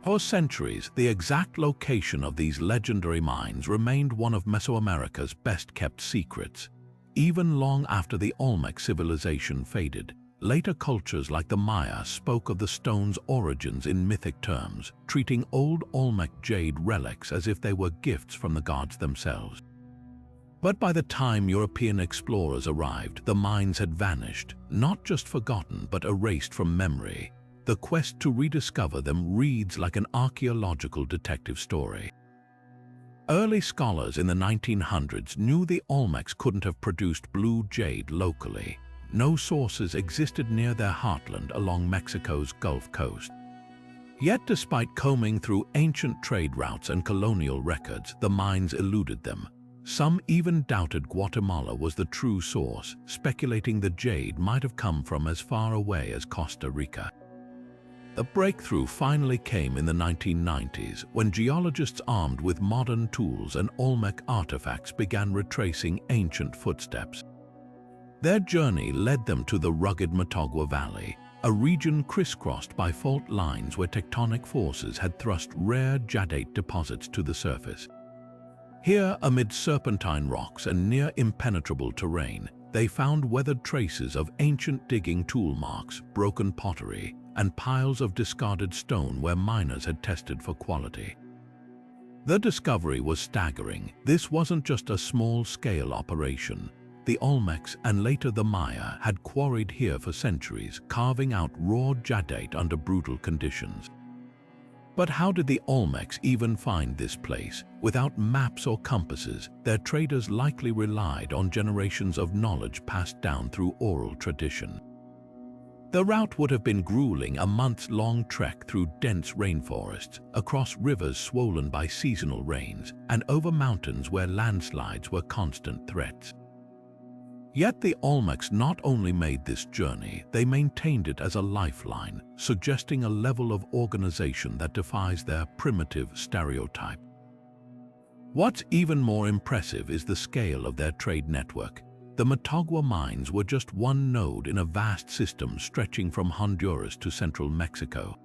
For centuries, the exact location of these legendary mines remained one of Mesoamerica's best-kept secrets. Even long after the Olmec civilization faded, later cultures like the Maya spoke of the stone's origins in mythic terms, treating old Olmec jade relics as if they were gifts from the gods themselves. But by the time European explorers arrived, the mines had vanished, not just forgotten but erased from memory. The quest to rediscover them reads like an archaeological detective story. Early scholars in the 1900s knew the Olmecs couldn't have produced blue jade locally. No sources existed near their heartland along Mexico's Gulf Coast. Yet despite combing through ancient trade routes and colonial records, the mines eluded them. Some even doubted Guatemala was the true source, speculating the jade might have come from as far away as Costa Rica. The breakthrough finally came in the 1990s, when geologists armed with modern tools and Olmec artifacts began retracing ancient footsteps. Their journey led them to the rugged Motagua Valley, a region crisscrossed by fault lines where tectonic forces had thrust rare jadeite deposits to the surface. Here, amid serpentine rocks and near impenetrable terrain, they found weathered traces of ancient digging tool marks, broken pottery, and piles of discarded stone where miners had tested for quality. The discovery was staggering. This wasn't just a small-scale operation. The Olmecs and later the Maya had quarried here for centuries, carving out raw jadeite under brutal conditions. But how did the Olmecs even find this place? Without maps or compasses, their traders likely relied on generations of knowledge passed down through oral tradition. The route would have been grueling, a months-long trek through dense rainforests, across rivers swollen by seasonal rains, and over mountains where landslides were constant threats. Yet the Olmecs not only made this journey, they maintained it as a lifeline, suggesting a level of organization that defies their primitive stereotype. What's even more impressive is the scale of their trade network. The Motagua mines were just one node in a vast system stretching from Honduras to central Mexico.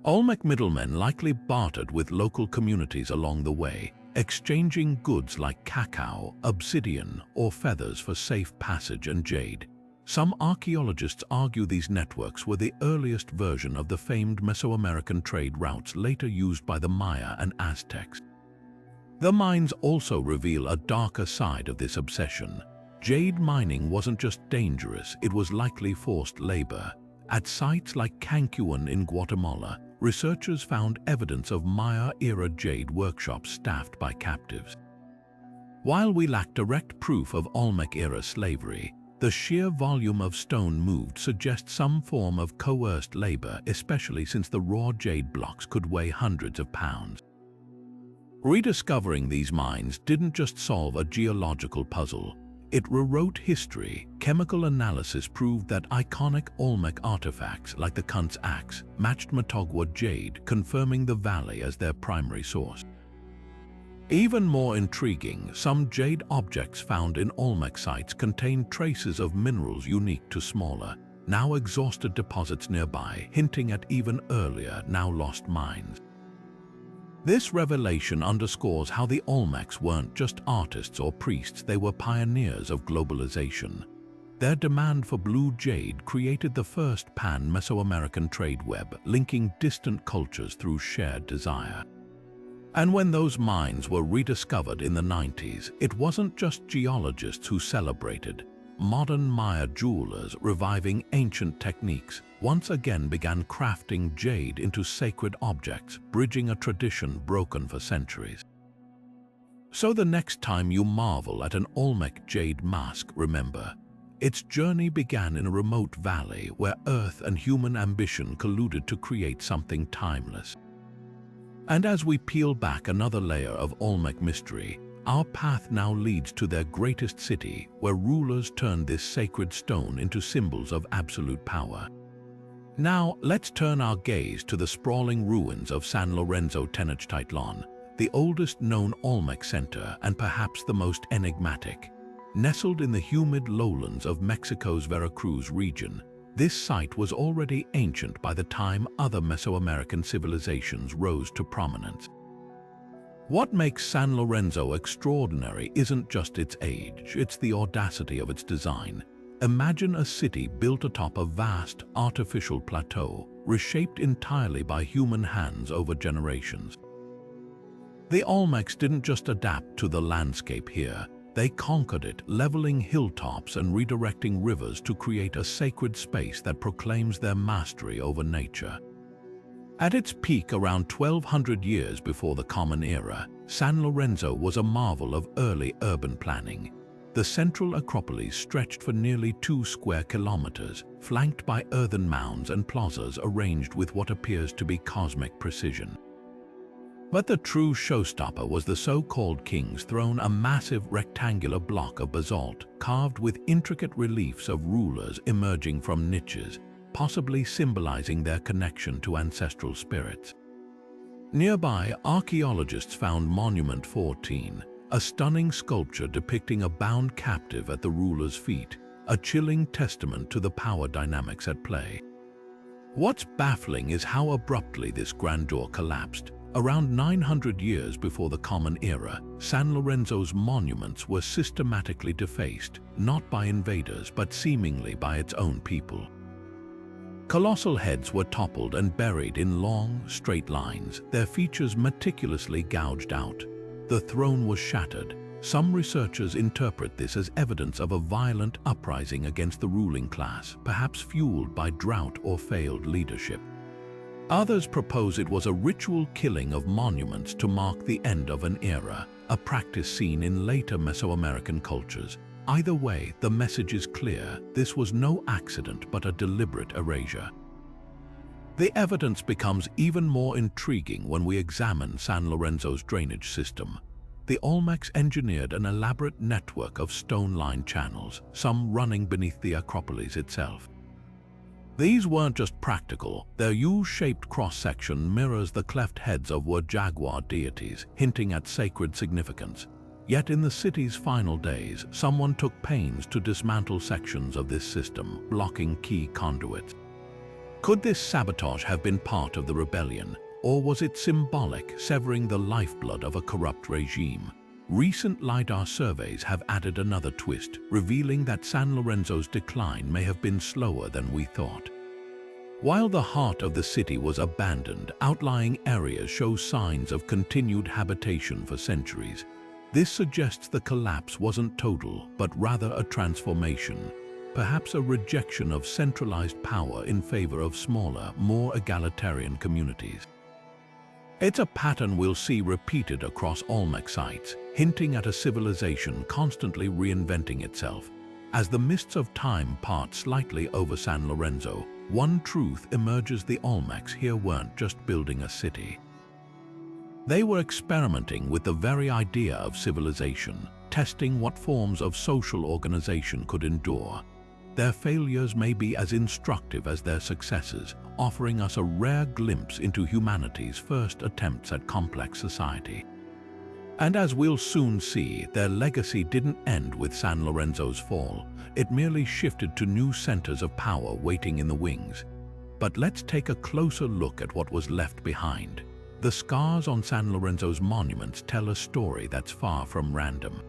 Olmec middlemen likely bartered with local communities along the way, exchanging goods like cacao, obsidian, or feathers for safe passage and jade. Some archaeologists argue these networks were the earliest version of the famed Mesoamerican trade routes later used by the Maya and Aztecs. The mines also reveal a darker side of this obsession. Jade mining wasn't just dangerous, it was likely forced labor. At sites like Cancun in Guatemala, researchers found evidence of Maya-era jade workshops staffed by captives. While we lack direct proof of Olmec-era slavery, the sheer volume of stone moved suggests some form of coerced labor, especially since the raw jade blocks could weigh hundreds of pounds. Rediscovering these mines didn't just solve a geological puzzle. It rewrote history. Chemical analysis proved that iconic Olmec artifacts like the Kuntz axe matched Motagua jade, confirming the valley as their primary source. Even more intriguing, some jade objects found in Olmec sites contained traces of minerals unique to smaller, now exhausted deposits nearby, hinting at even earlier, now lost mines. This revelation underscores how the Olmecs weren't just artists or priests, they were pioneers of globalization. Their demand for blue jade created the first pan-Mesoamerican trade web, linking distant cultures through shared desire. And when those mines were rediscovered in the 90s, it wasn't just geologists who celebrated. Modern Maya jewelers, reviving ancient techniques, once again began crafting jade into sacred objects, bridging a tradition broken for centuries. So the next time you marvel at an Olmec jade mask, remember, its journey began in a remote valley where earth and human ambition colluded to create something timeless. And as we peel back another layer of Olmec mystery, our path now leads to their greatest city, where rulers turned this sacred stone into symbols of absolute power. Now, let's turn our gaze to the sprawling ruins of San Lorenzo Tenochtitlan, the oldest known Olmec center and perhaps the most enigmatic. Nestled in the humid lowlands of Mexico's Veracruz region, this site was already ancient by the time other Mesoamerican civilizations rose to prominence. What makes San Lorenzo extraordinary isn't just its age, it's the audacity of its design. Imagine a city built atop a vast, artificial plateau, reshaped entirely by human hands over generations. The Olmecs didn't just adapt to the landscape here, they conquered it, leveling hilltops and redirecting rivers to create a sacred space that proclaims their mastery over nature. At its peak around 1200 years before the Common Era, San Lorenzo was a marvel of early urban planning. The central Acropolis stretched for nearly 2 square kilometers, flanked by earthen mounds and plazas arranged with what appears to be cosmic precision. But the true showstopper was the so-called King's Throne, a massive rectangular block of basalt carved with intricate reliefs of rulers emerging from niches, possibly symbolizing their connection to ancestral spirits. Nearby, archaeologists found Monument 14, a stunning sculpture depicting a bound captive at the ruler's feet, a chilling testament to the power dynamics at play. What's baffling is how abruptly this grandeur collapsed. Around 900 years before the Common Era, San Lorenzo's monuments were systematically defaced, not by invaders but seemingly by its own people. Colossal heads were toppled and buried in long, straight lines, their features meticulously gouged out. The throne was shattered. Some researchers interpret this as evidence of a violent uprising against the ruling class, perhaps fueled by drought or failed leadership. Others propose it was a ritual killing of monuments to mark the end of an era, a practice seen in later Mesoamerican cultures. Either way, the message is clear: this was no accident but a deliberate erasure. The evidence becomes even more intriguing when we examine San Lorenzo's drainage system. The Olmecs engineered an elaborate network of stone-lined channels, some running beneath the Acropolis itself. These weren't just practical, their U-shaped cross-section mirrors the cleft heads of Were-Jaguar deities, hinting at sacred significance. Yet in the city's final days, someone took pains to dismantle sections of this system, blocking key conduits. Could this sabotage have been part of the rebellion, Or was it symbolic, severing the lifeblood of a corrupt regime? Recent LiDAR surveys have added another twist, revealing that San Lorenzo's decline may have been slower than we thought. While the heart of the city was abandoned, outlying areas show signs of continued habitation for centuries. This suggests the collapse wasn't total, but rather a transformation, perhaps a rejection of centralized power in favor of smaller, more egalitarian communities. It's a pattern we'll see repeated across Olmec sites, hinting at a civilization constantly reinventing itself. As the mists of time part slightly over San Lorenzo, one truth emerges: the Olmecs here weren't just building a city. They were experimenting with the very idea of civilization, testing what forms of social organization could endure. Their failures may be as instructive as their successes, offering us a rare glimpse into humanity's first attempts at complex society. And as we'll soon see, their legacy didn't end with San Lorenzo's fall. It merely shifted to new centers of power waiting in the wings. But let's take a closer look at what was left behind. The scars on San Lorenzo's monuments tell a story that's far from random.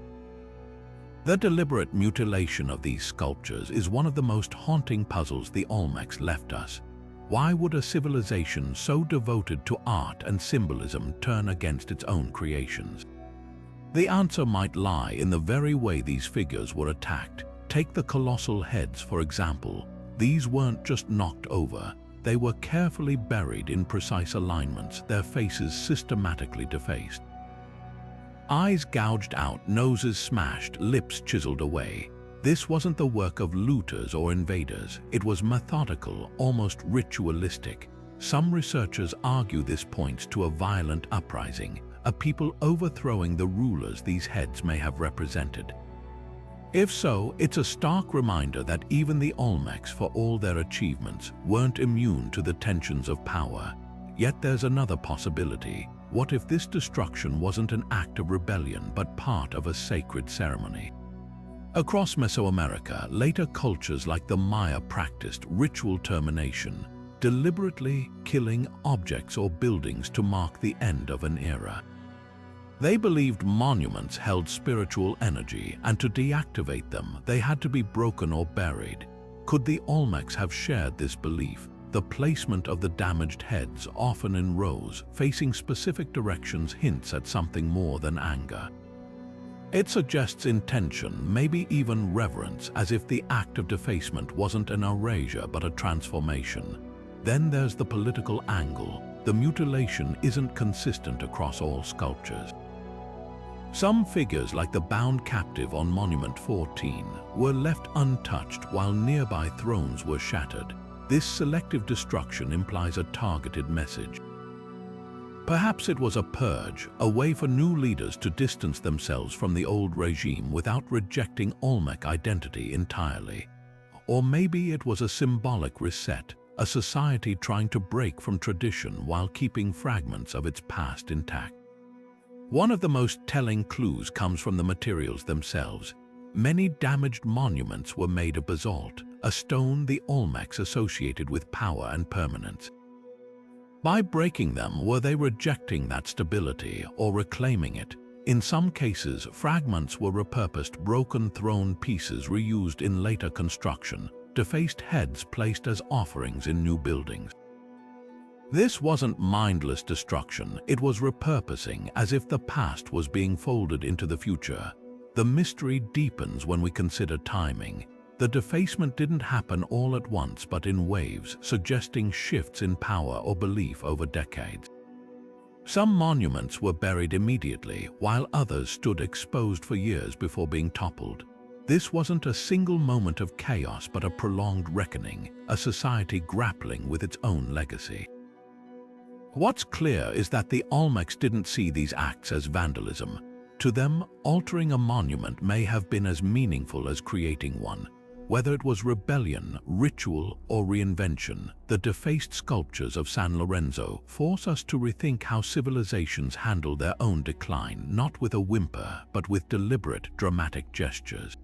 The deliberate mutilation of these sculptures is one of the most haunting puzzles the Olmecs left us. Why would a civilization so devoted to art and symbolism turn against its own creations? The answer might lie in the very way these figures were attacked. Take the colossal heads, for example. These weren't just knocked over. They were carefully buried in precise alignments, their faces systematically defaced. Eyes gouged out, noses smashed, lips chiseled away. This wasn't the work of looters or invaders. It was methodical, almost ritualistic. Some researchers argue this points to a violent uprising, a people overthrowing the rulers these heads may have represented. If so, it's a stark reminder that even the Olmecs, for all their achievements, weren't immune to the tensions of power. Yet there's another possibility. What if this destruction wasn't an act of rebellion but part of a sacred ceremony? Across Mesoamerica, later cultures like the Maya practiced ritual termination, deliberately killing objects or buildings to mark the end of an era. They believed monuments held spiritual energy, and to deactivate them, they had to be broken or buried. Could the Olmecs have shared this belief? The placement of the damaged heads, often in rows, facing specific directions, hints at something more than anger. It suggests intention, maybe even reverence, as if the act of defacement wasn't an erasure but a transformation. Then there's the political angle. The mutilation isn't consistent across all sculptures. Some figures, like the bound captive on Monument 14, were left untouched while nearby thrones were shattered. This selective destruction implies a targeted message. Perhaps it was a purge, a way for new leaders to distance themselves from the old regime without rejecting Olmec identity entirely. Or maybe it was a symbolic reset, a society trying to break from tradition while keeping fragments of its past intact. One of the most telling clues comes from the materials themselves. Many damaged monuments were made of basalt, a stone the Olmecs associated with power and permanence. By breaking them, were they rejecting that stability or reclaiming it? In some cases, fragments were repurposed, broken throne pieces reused in later construction, defaced heads placed as offerings in new buildings. This wasn't mindless destruction, it was repurposing, as if the past was being folded into the future. The mystery deepens when we consider timing. The defacement didn't happen all at once but in waves, suggesting shifts in power or belief over decades. Some monuments were buried immediately, while others stood exposed for years before being toppled. This wasn't a single moment of chaos but a prolonged reckoning, a society grappling with its own legacy. What's clear is that the Olmecs didn't see these acts as vandalism. To them, altering a monument may have been as meaningful as creating one. Whether it was rebellion, ritual, or reinvention, the defaced sculptures of San Lorenzo force us to rethink how civilizations handle their own decline, not with a whimper, but with deliberate, dramatic gestures.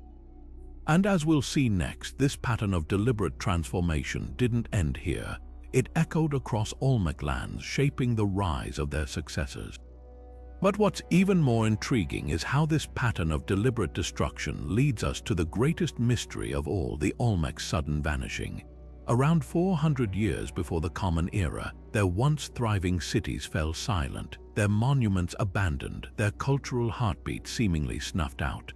And as we'll see next, this pattern of deliberate transformation didn't end here. It echoed across Olmec lands, shaping the rise of their successors. But what's even more intriguing is how this pattern of deliberate destruction leads us to the greatest mystery of all, the Olmec's sudden vanishing. Around 400 years before the Common Era, their once thriving cities fell silent, their monuments abandoned, their cultural heartbeat seemingly snuffed out.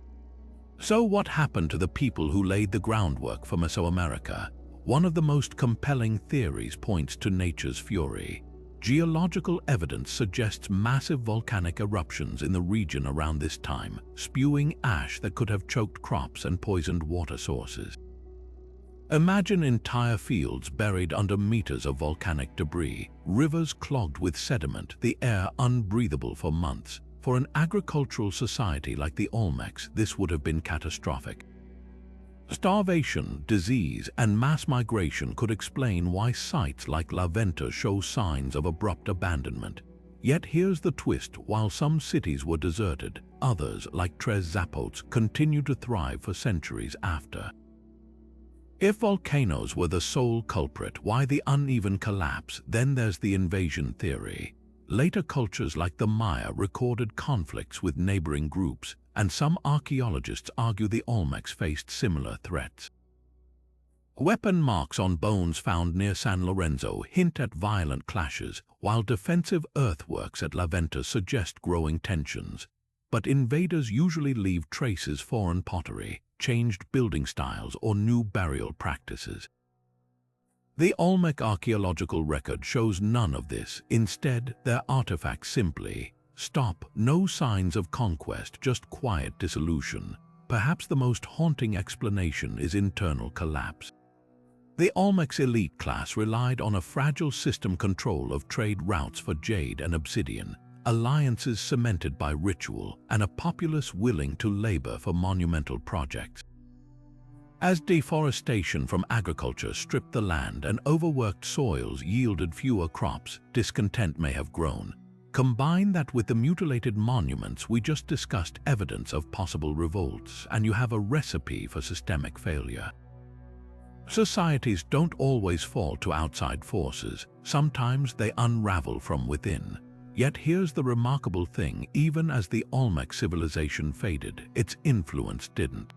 So what happened to the people who laid the groundwork for Mesoamerica? One of the most compelling theories points to nature's fury. Geological evidence suggests massive volcanic eruptions in the region around this time, spewing ash that could have choked crops and poisoned water sources. Imagine entire fields buried under meters of volcanic debris, rivers clogged with sediment, the air unbreathable for months. For an agricultural society like the Olmecs, this would have been catastrophic. Starvation, disease, and mass migration could explain why sites like La Venta show signs of abrupt abandonment. Yet here's the twist: while some cities were deserted, others, like Tres Zapotes, continued to thrive for centuries after. If volcanoes were the sole culprit, why the uneven collapse? Then there's the invasion theory. Later cultures like the Maya recorded conflicts with neighboring groups, and some archaeologists argue the Olmecs faced similar threats. Weapon marks on bones found near San Lorenzo hint at violent clashes, while defensive earthworks at La Venta suggest growing tensions. But invaders usually leave traces: foreign pottery, changed building styles, or new burial practices. The Olmec archaeological record shows none of this. Instead, their artifacts simply stop. No signs of conquest, just quiet dissolution. Perhaps the most haunting explanation is internal collapse. The Olmec's elite class relied on a fragile system control of trade routes for jade and obsidian, alliances cemented by ritual, and a populace willing to labor for monumental projects. As deforestation from agriculture stripped the land and overworked soils yielded fewer crops, discontent may have grown. Combine that with the mutilated monuments we just discussed, evidence of possible revolts, and you have a recipe for systemic failure. Societies don't always fall to outside forces. Sometimes they unravel from within. Yet here's the remarkable thing: even as the Olmec civilization faded, its influence didn't.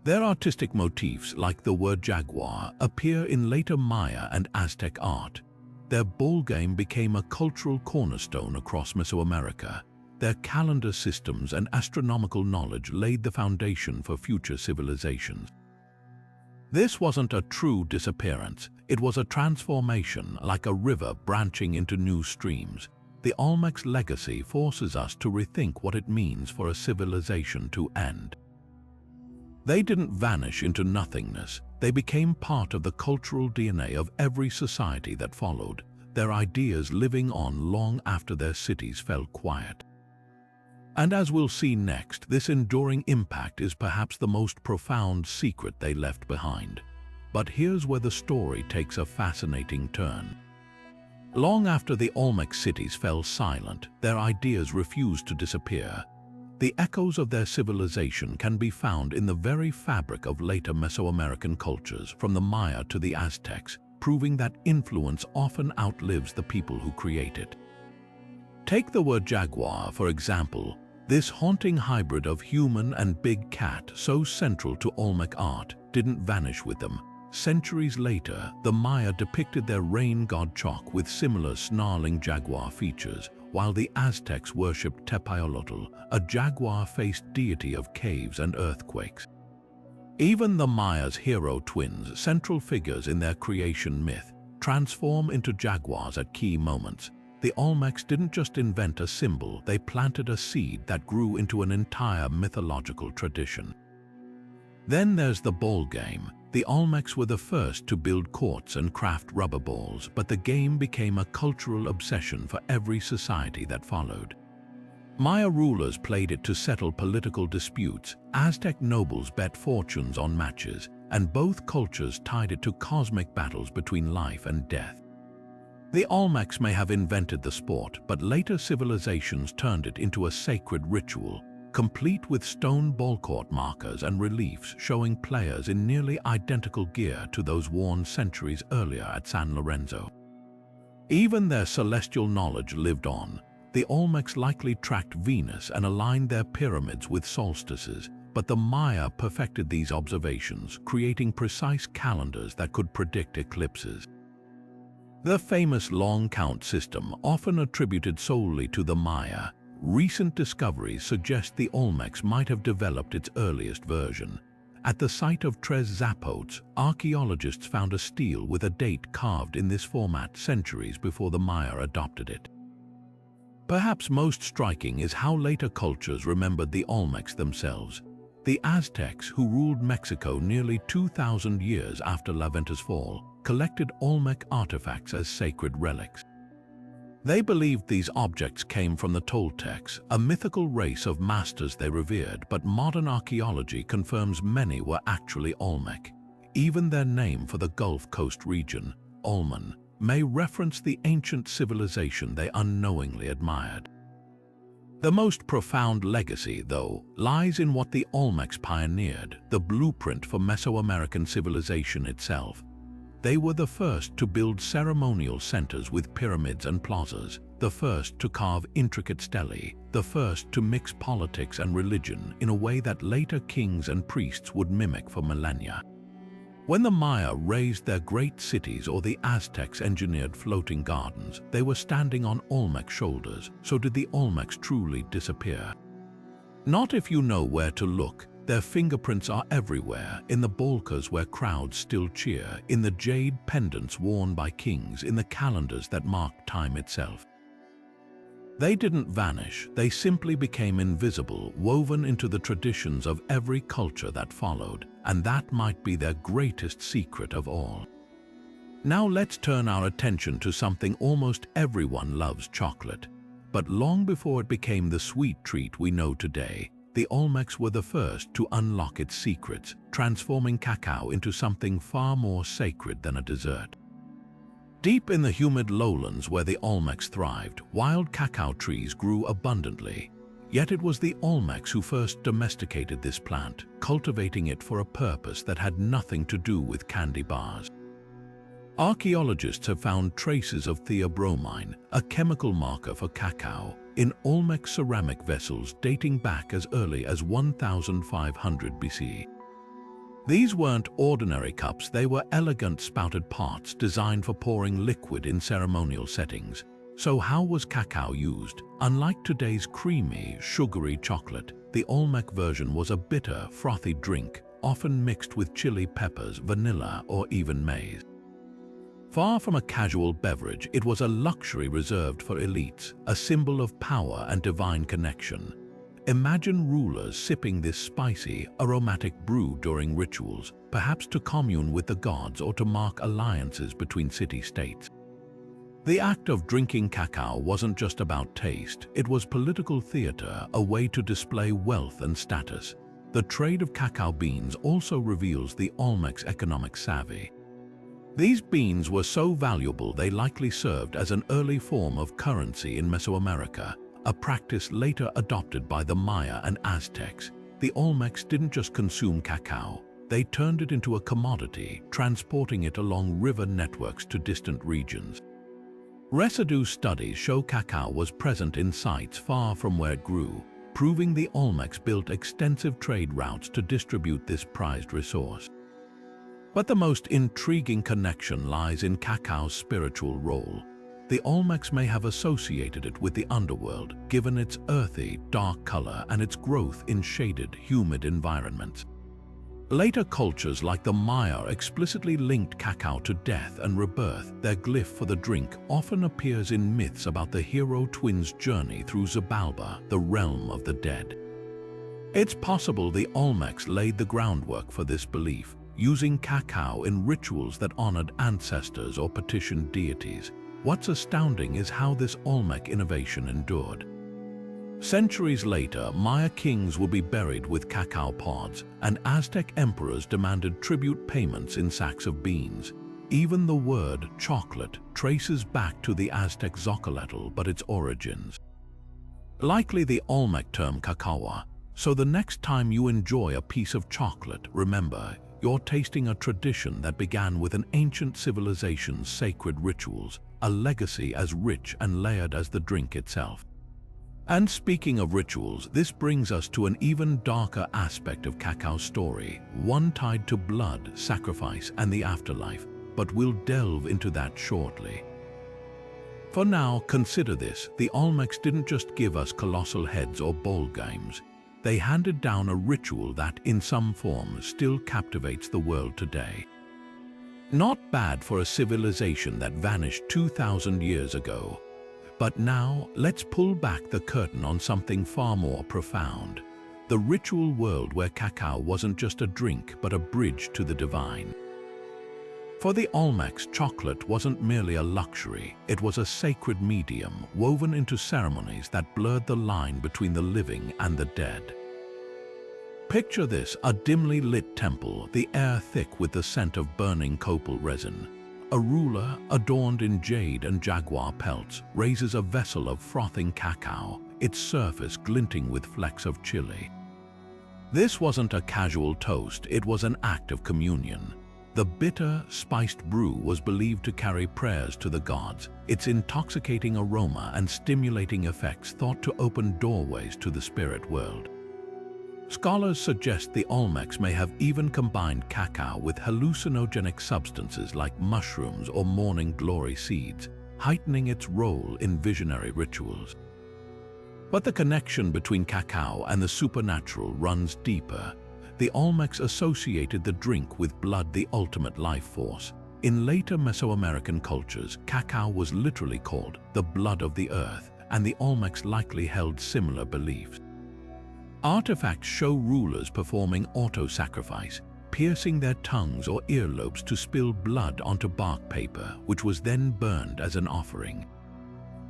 Their artistic motifs, like the Were-Jaguar, appear in later Maya and Aztec art. Their ballgame became a cultural cornerstone across Mesoamerica. Their calendar systems and astronomical knowledge laid the foundation for future civilizations. This wasn't a true disappearance. It was a transformation, like a river branching into new streams. The Olmec's legacy forces us to rethink what it means for a civilization to end. They didn't vanish into nothingness. They became part of the cultural DNA of every society that followed, their ideas living on long after their cities fell quiet. And as we'll see next, this enduring impact is perhaps the most profound secret they left behind. But here's where the story takes a fascinating turn. Long after the Olmec cities fell silent, their ideas refused to disappear. The echoes of their civilization can be found in the very fabric of later Mesoamerican cultures, from the Maya to the Aztecs, proving that influence often outlives the people who create it. Take the Were-Jaguar, for example. This haunting hybrid of human and big cat, so central to Olmec art, didn't vanish with them. Centuries later, the Maya depicted their rain god Choc with similar snarling jaguar features, while the Aztecs worshipped Tepayolotl, a jaguar-faced deity of caves and earthquakes. Even the Maya's hero twins, central figures in their creation myth, transform into jaguars at key moments. The Olmecs didn't just invent a symbol, they planted a seed that grew into an entire mythological tradition. Then there's the ball game. The Olmecs were the first to build courts and craft rubber balls, but the game became a cultural obsession for every society that followed. Maya rulers played it to settle political disputes, Aztec nobles bet fortunes on matches, and both cultures tied it to cosmic battles between life and death. The Olmecs may have invented the sport, but later civilizations turned it into a sacred ritual. complete with stone ball court markers and reliefs showing players in nearly identical gear to those worn centuries earlier at San Lorenzo. Even their celestial knowledge lived on. The Olmecs likely tracked Venus and aligned their pyramids with solstices, but the Maya perfected these observations, creating precise calendars that could predict eclipses. The famous long count system, often attributed solely to the Maya, recent discoveries suggest the Olmecs might have developed its earliest version. At the site of Tres Zapotes, archaeologists found a stele with a date carved in this format centuries before the Maya adopted it. Perhaps most striking is how later cultures remembered the Olmecs themselves. The Aztecs, who ruled Mexico nearly 2,000 years after La Venta's fall, collected Olmec artifacts as sacred relics. They believed these objects came from the Toltecs, a mythical race of masters they revered, but modern archaeology confirms many were actually Olmec. Even their name for the Gulf Coast region, Olmen, may reference the ancient civilization they unknowingly admired. The most profound legacy, though, lies in what the Olmecs pioneered, the blueprint for Mesoamerican civilization itself. They were the first to build ceremonial centers with pyramids and plazas, the first to carve intricate stelae, the first to mix politics and religion in a way that later kings and priests would mimic for millennia. When the Maya raised their great cities or the Aztecs engineered floating gardens, they were standing on Olmec shoulders. So did the Olmecs truly disappear? Not if you know where to look. Their fingerprints are everywhere, in the bolkers where crowds still cheer, in the jade pendants worn by kings, in the calendars that mark time itself. They didn't vanish, they simply became invisible, woven into the traditions of every culture that followed, and that might be their greatest secret of all. Now let's turn our attention to something almost everyone loves: chocolate. But long before it became the sweet treat we know today, the Olmecs were the first to unlock its secrets, transforming cacao into something far more sacred than a dessert. Deep in the humid lowlands where the Olmecs thrived, wild cacao trees grew abundantly. Yet it was the Olmecs who first domesticated this plant, cultivating it for a purpose that had nothing to do with candy bars. Archaeologists have found traces of theobromine, a chemical marker for cacao, in Olmec ceramic vessels dating back as early as 1500 BC. These weren't ordinary cups, they were elegant spouted pots designed for pouring liquid in ceremonial settings. So how was cacao used? Unlike today's creamy, sugary chocolate, the Olmec version was a bitter, frothy drink, often mixed with chili peppers, vanilla, or even maize. Far from a casual beverage, it was a luxury reserved for elites, a symbol of power and divine connection. Imagine rulers sipping this spicy, aromatic brew during rituals, perhaps to commune with the gods or to mark alliances between city-states. The act of drinking cacao wasn't just about taste, it was political theater, a way to display wealth and status. The trade of cacao beans also reveals the Olmec's economic savvy. These beans were so valuable they likely served as an early form of currency in Mesoamerica, a practice later adopted by the Maya and Aztecs. The Olmecs didn't just consume cacao, they turned it into a commodity, transporting it along river networks to distant regions. Residue studies show cacao was present in sites far from where it grew, proving the Olmecs built extensive trade routes to distribute this prized resource. But the most intriguing connection lies in cacao's spiritual role. The Olmecs may have associated it with the underworld, given its earthy, dark color and its growth in shaded, humid environments. Later cultures like the Maya explicitly linked cacao to death and rebirth. Their glyph for the drink often appears in myths about the hero twins' journey through Xibalba, the realm of the dead. It's possible the Olmecs laid the groundwork for this belief, using cacao in rituals that honored ancestors or petitioned deities. What's astounding is how this Olmec innovation endured. Centuries later, Maya kings would be buried with cacao pods, and Aztec emperors demanded tribute payments in sacks of beans. Even the word chocolate traces back to the Aztec Xocolatl, but its origins. Likely the Olmec term cacao, So the next time you enjoy a piece of chocolate, remember, you're tasting a tradition that began with an ancient civilization's sacred rituals, a legacy as rich and layered as the drink itself. And speaking of rituals, this brings us to an even darker aspect of cacao's story, one tied to blood, sacrifice, and the afterlife, but we'll delve into that shortly. For now, consider this: the Olmecs didn't just give us colossal heads or ball games. They handed down a ritual that, in some form, still captivates the world today. Not bad for a civilization that vanished 2,000 years ago. But now, let's pull back the curtain on something far more profound. The ritual world where cacao wasn't just a drink, but a bridge to the divine. For the Olmecs, chocolate wasn't merely a luxury, it was a sacred medium woven into ceremonies that blurred the line between the living and the dead. Picture this: a dimly lit temple, the air thick with the scent of burning copal resin. A ruler, adorned in jade and jaguar pelts, raises a vessel of frothing cacao, its surface glinting with flecks of chili. This wasn't a casual toast, it was an act of communion. The bitter, spiced brew was believed to carry prayers to the gods, its intoxicating aroma and stimulating effects thought to open doorways to the spirit world. Scholars suggest the Olmecs may have even combined cacao with hallucinogenic substances like mushrooms or morning glory seeds, heightening its role in visionary rituals. But the connection between cacao and the supernatural runs deeper. The Olmecs associated the drink with blood, the ultimate life force. In later Mesoamerican cultures, cacao was literally called the blood of the earth, and the Olmecs likely held similar beliefs. Artifacts show rulers performing auto-sacrifice, piercing their tongues or earlobes to spill blood onto bark paper, which was then burned as an offering.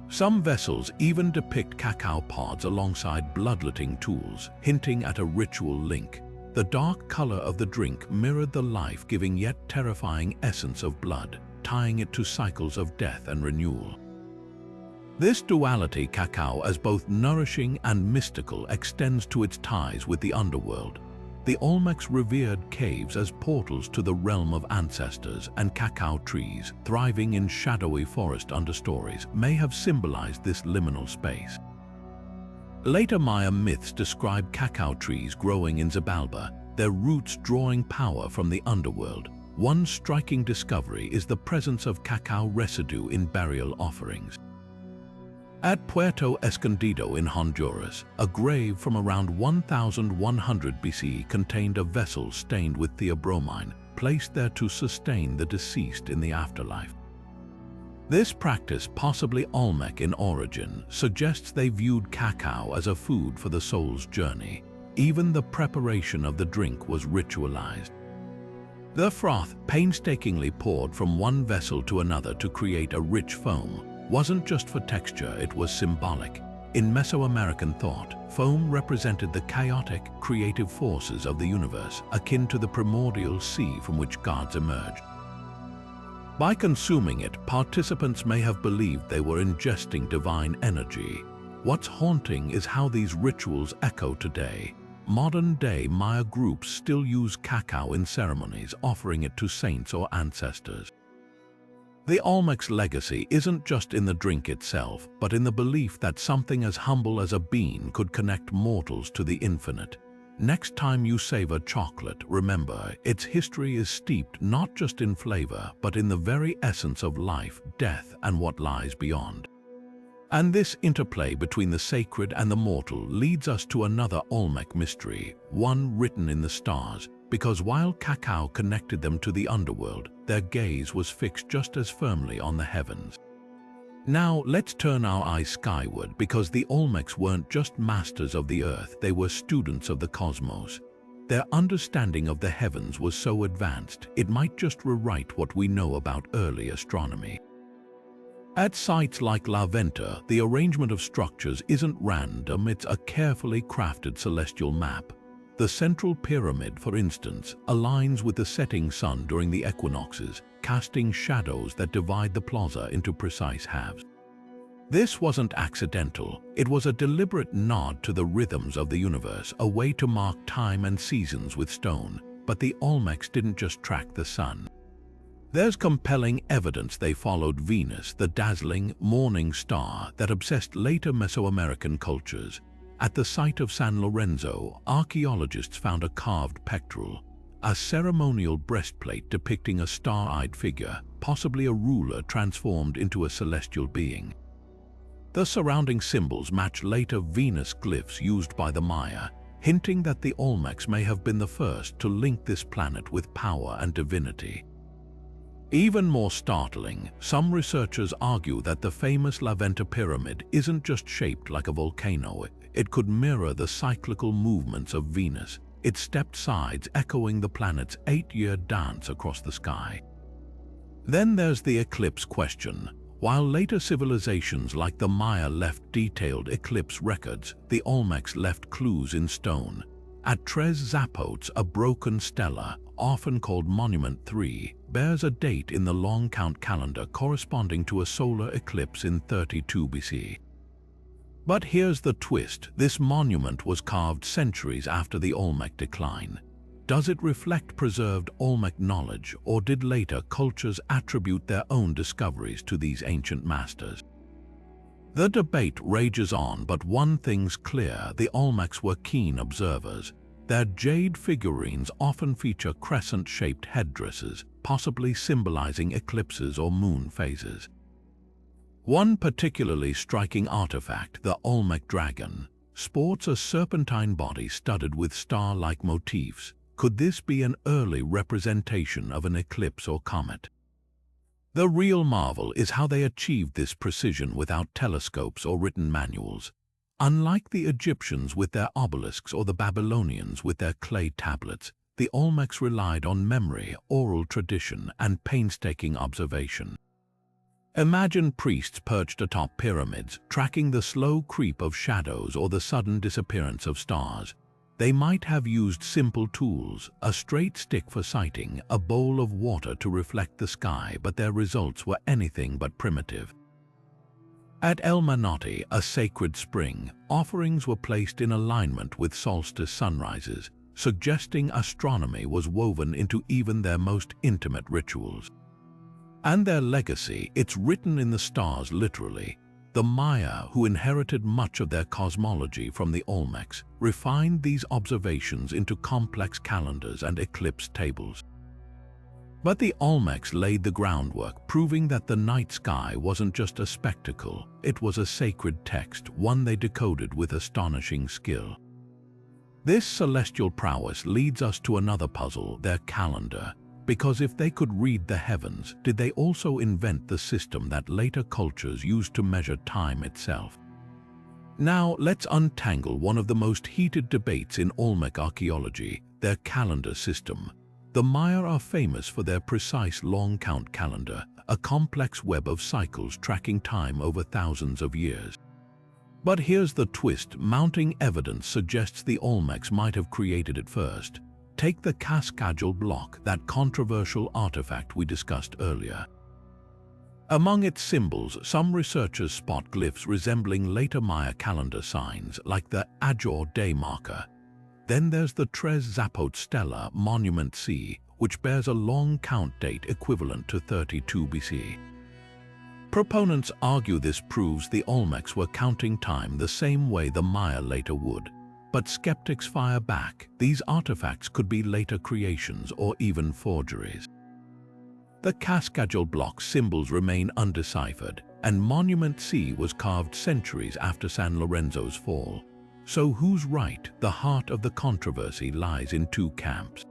Some vessels even depict cacao pods alongside bloodletting tools, hinting at a ritual link. The dark color of the drink mirrored the life-giving yet terrifying essence of blood, tying it to cycles of death and renewal. This duality, cacao as both nourishing and mystical, extends to its ties with the underworld. The Olmecs revered caves as portals to the realm of ancestors, and cacao trees, thriving in shadowy forest understories, may have symbolized this liminal space. Later Maya myths describe cacao trees growing in Xibalba, their roots drawing power from the underworld. One striking discovery is the presence of cacao residue in burial offerings. At Puerto Escondido in Honduras, a grave from around 1100 BC contained a vessel stained with theobromine, placed there to sustain the deceased in the afterlife. This practice, possibly Olmec in origin, suggests they viewed cacao as a food for the soul's journey. Even the preparation of the drink was ritualized. The froth, painstakingly poured from one vessel to another to create a rich foam, wasn't just for texture, it was symbolic. In Mesoamerican thought, foam represented the chaotic, creative forces of the universe, akin to the primordial sea from which gods emerged. By consuming it, participants may have believed they were ingesting divine energy. What's haunting is how these rituals echo today. Modern-day Maya groups still use cacao in ceremonies, offering it to saints or ancestors. The Olmec's legacy isn't just in the drink itself, but in the belief that something as humble as a bean could connect mortals to the infinite. Next time you savor chocolate, remember, its history is steeped not just in flavor, but in the very essence of life, death, and what lies beyond. And this interplay between the sacred and the mortal leads us to another Olmec mystery, one written in the stars, because while cacao connected them to the underworld, their gaze was fixed just as firmly on the heavens. Now, let's turn our eyes skyward, because the Olmecs weren't just masters of the earth, they were students of the cosmos. Their understanding of the heavens was so advanced, it might just rewrite what we know about early astronomy. At sites like La Venta, the arrangement of structures isn't random, it's a carefully crafted celestial map. The central pyramid, for instance, aligns with the setting sun during the equinoxes, casting shadows that divide the plaza into precise halves. This wasn't accidental. It was a deliberate nod to the rhythms of the universe, a way to mark time and seasons with stone. But the Olmecs didn't just track the sun. There's compelling evidence they followed Venus, the dazzling morning star that obsessed later Mesoamerican cultures. At the site of San Lorenzo, archaeologists found a carved pectoral, a ceremonial breastplate depicting a star-eyed figure, possibly a ruler transformed into a celestial being. The surrounding symbols match later Venus glyphs used by the Maya, hinting that the Olmecs may have been the first to link this planet with power and divinity. Even more startling, some researchers argue that the famous Venta Pyramid isn't just shaped like a volcano. It could mirror the cyclical movements of Venus, its stepped sides echoing the planet's 8-year dance across the sky. Then there's the eclipse question. While later civilizations like the Maya left detailed eclipse records, the Olmecs left clues in stone. At Tres Zapotes, a broken stela, often called Monument 3, bears a date in the long count calendar corresponding to a solar eclipse in 32 BC. But here's the twist: this monument was carved centuries after the Olmec decline. Does it reflect preserved Olmec knowledge, or did later cultures attribute their own discoveries to these ancient masters? The debate rages on, but one thing's clear: the Olmecs were keen observers. Their jade figurines often feature crescent-shaped headdresses, possibly symbolizing eclipses or moon phases. One particularly striking artifact, the Olmec dragon, sports a serpentine body studded with star-like motifs. Could this be an early representation of an eclipse or comet? The real marvel is how they achieved this precision without telescopes or written manuals. Unlike the Egyptians with their obelisks or the Babylonians with their clay tablets, the Olmecs relied on memory, oral tradition, and painstaking observation. Imagine priests perched atop pyramids, tracking the slow creep of shadows or the sudden disappearance of stars. They might have used simple tools, a straight stick for sighting, a bowl of water to reflect the sky, but their results were anything but primitive. At El Manotti, a sacred spring, offerings were placed in alignment with solstice sunrises, suggesting astronomy was woven into even their most intimate rituals. And their legacy, it's written in the stars literally. The Maya, who inherited much of their cosmology from the Olmecs, refined these observations into complex calendars and eclipse tables. But the Olmecs laid the groundwork, proving that the night sky wasn't just a spectacle, it was a sacred text, one they decoded with astonishing skill. This celestial prowess leads us to another puzzle, their calendar. Because if they could read the heavens, did they also invent the system that later cultures used to measure time itself? Now let's untangle one of the most heated debates in Olmec archaeology, their calendar system. The Maya are famous for their precise long count calendar, a complex web of cycles tracking time over thousands of years. But here's the twist: mounting evidence suggests the Olmecs might have created it first. Take the Cascajal Block, that controversial artifact we discussed earlier. Among its symbols, some researchers spot glyphs resembling later Maya calendar signs, like the Were-Jaguar Deity marker. Then there's the Tres Zapotes stela, Monument C, which bears a long count date equivalent to 32 BC. Proponents argue this proves the Olmecs were counting time the same way the Maya later would. But skeptics fire back: these artifacts could be later creations or even forgeries. The Cascajal Block symbols remain undeciphered, and Monument C was carved centuries after San Lorenzo's fall. So who's right? The heart of the controversy lies in two camps.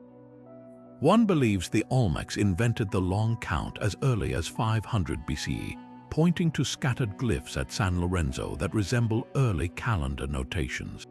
One believes the Olmecs invented the long count as early as 500 BC, pointing to scattered glyphs at San Lorenzo that resemble early calendar notations.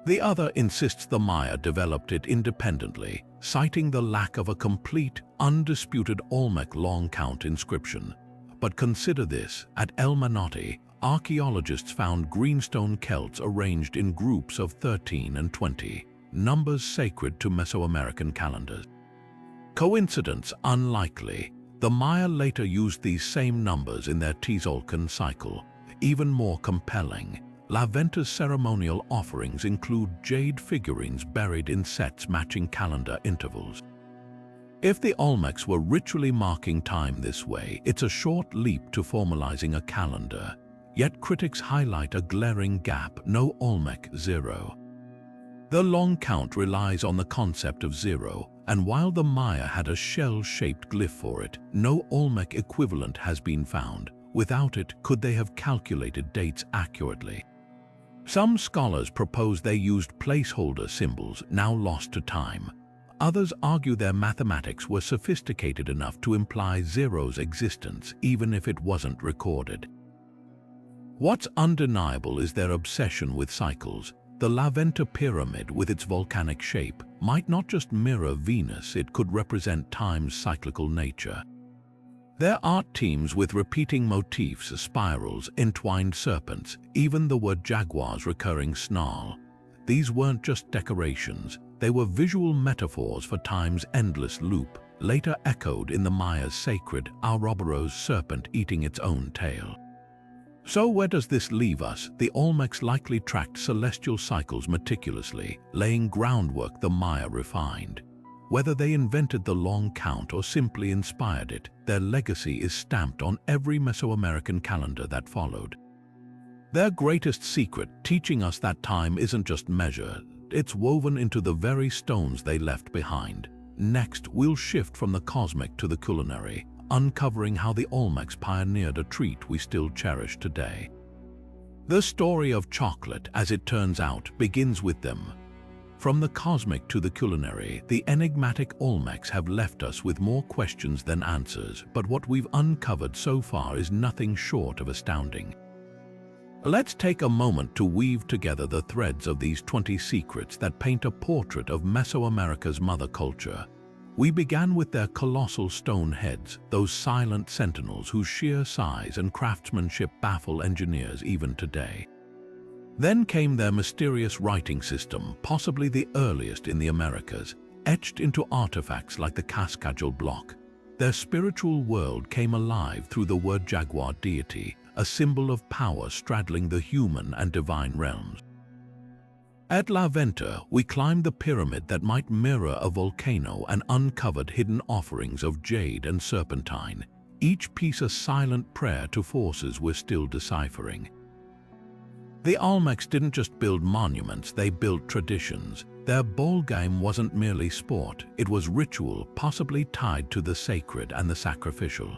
The other insists the Maya developed it independently, citing the lack of a complete, undisputed Olmec long count inscription. But consider this: at El Manotti, archaeologists found greenstone celts arranged in groups of 13 and 20, numbers sacred to Mesoamerican calendars. Coincidence? Unlikely. The Maya later used these same numbers in their Tzolk'in cycle, even more compelling. Venta's ceremonial offerings include jade figurines buried in sets matching calendar intervals. If the Olmecs were ritually marking time this way, it's a short leap to formalizing a calendar. Yet critics highlight a glaring gap: no Olmec zero. The long count relies on the concept of zero, and while the Maya had a shell-shaped glyph for it, no Olmec equivalent has been found. Without it, could they have calculated dates accurately? Some scholars propose they used placeholder symbols, now lost to time. Others argue their mathematics were sophisticated enough to imply zero's existence, even if it wasn't recorded. What's undeniable is their obsession with cycles. The Venta Pyramid, with its volcanic shape, might not just mirror Venus, it could represent time's cyclical nature. Their art teams with repeating motifs, spirals, entwined serpents, even the Were-Jaguar's recurring snarl. These weren't just decorations, they were visual metaphors for time's endless loop, later echoed in the Maya's sacred Ouroboros serpent eating its own tail. So where does this leave us? The Olmecs likely tracked celestial cycles meticulously, laying groundwork the Maya refined. Whether they invented the long count or simply inspired it, their legacy is stamped on every Mesoamerican calendar that followed. Their greatest secret, teaching us that time isn't just measured, it's woven into the very stones they left behind. Next, we'll shift from the cosmic to the culinary, uncovering how the Olmecs pioneered a treat we still cherish today. The story of chocolate, as it turns out, begins with them. From the cosmic to the culinary, the enigmatic Olmecs have left us with more questions than answers, but what we've uncovered so far is nothing short of astounding. Let's take a moment to weave together the threads of these 20 secrets that paint a portrait of Mesoamerica's mother culture. We began with their colossal stone heads, those silent sentinels whose sheer size and craftsmanship baffle engineers even today. Then came their mysterious writing system, possibly the earliest in the Americas, etched into artifacts like the Cascajal Block. Their spiritual world came alive through the Were-Jaguar Deity, a symbol of power straddling the human and divine realms. At Venta, we climbed the pyramid that might mirror a volcano and uncovered hidden offerings of jade and serpentine, each piece a silent prayer to forces we're still deciphering. The Olmecs didn't just build monuments, they built traditions. Their ballgame wasn't merely sport, it was ritual, possibly tied to the sacred and the sacrificial.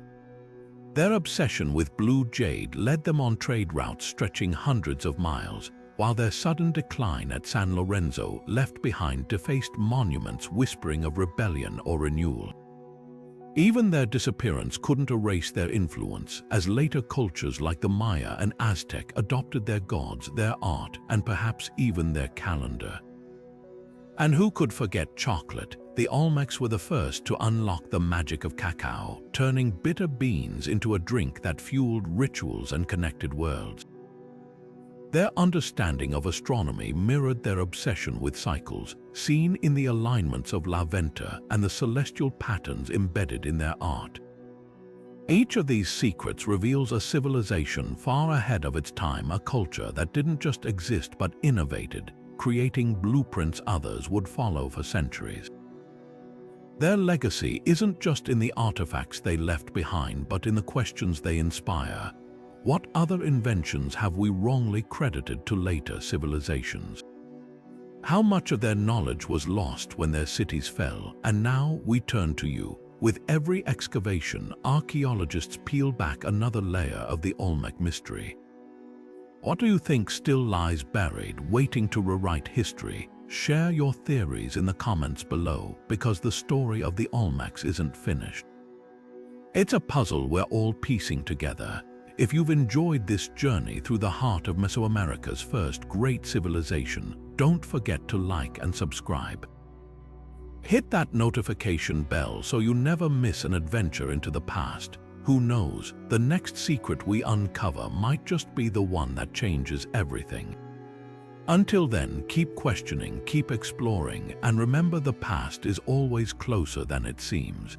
Their obsession with blue jade led them on trade routes stretching hundreds of miles, while their sudden decline at San Lorenzo left behind defaced monuments whispering of rebellion or renewal. Even their disappearance couldn't erase their influence, as later cultures like the Maya and Aztec adopted their gods, their art, and perhaps even their calendar. And who could forget chocolate? The Olmecs were the first to unlock the magic of cacao, turning bitter beans into a drink that fueled rituals and connected worlds. Their understanding of astronomy mirrored their obsession with cycles, seen in the alignments of Venta and the celestial patterns embedded in their art. Each of these secrets reveals a civilization far ahead of its time, a culture that didn't just exist but innovated, creating blueprints others would follow for centuries. Their legacy isn't just in the artifacts they left behind, but in the questions they inspire. What other inventions have we wrongly credited to later civilizations? How much of their knowledge was lost when their cities fell? And now we turn to you. With every excavation, archaeologists peel back another layer of the Olmec mystery. What do you think still lies buried, waiting to rewrite history? Share your theories in the comments below, because the story of the Olmecs isn't finished. It's a puzzle we're all piecing together. If you've enjoyed this journey through the heart of Mesoamerica's first great civilization, don't forget to like and subscribe. Hit that notification bell so you never miss an adventure into the past. Who knows, the next secret we uncover might just be the one that changes everything. Until then, keep questioning, keep exploring, and remember the past is always closer than it seems.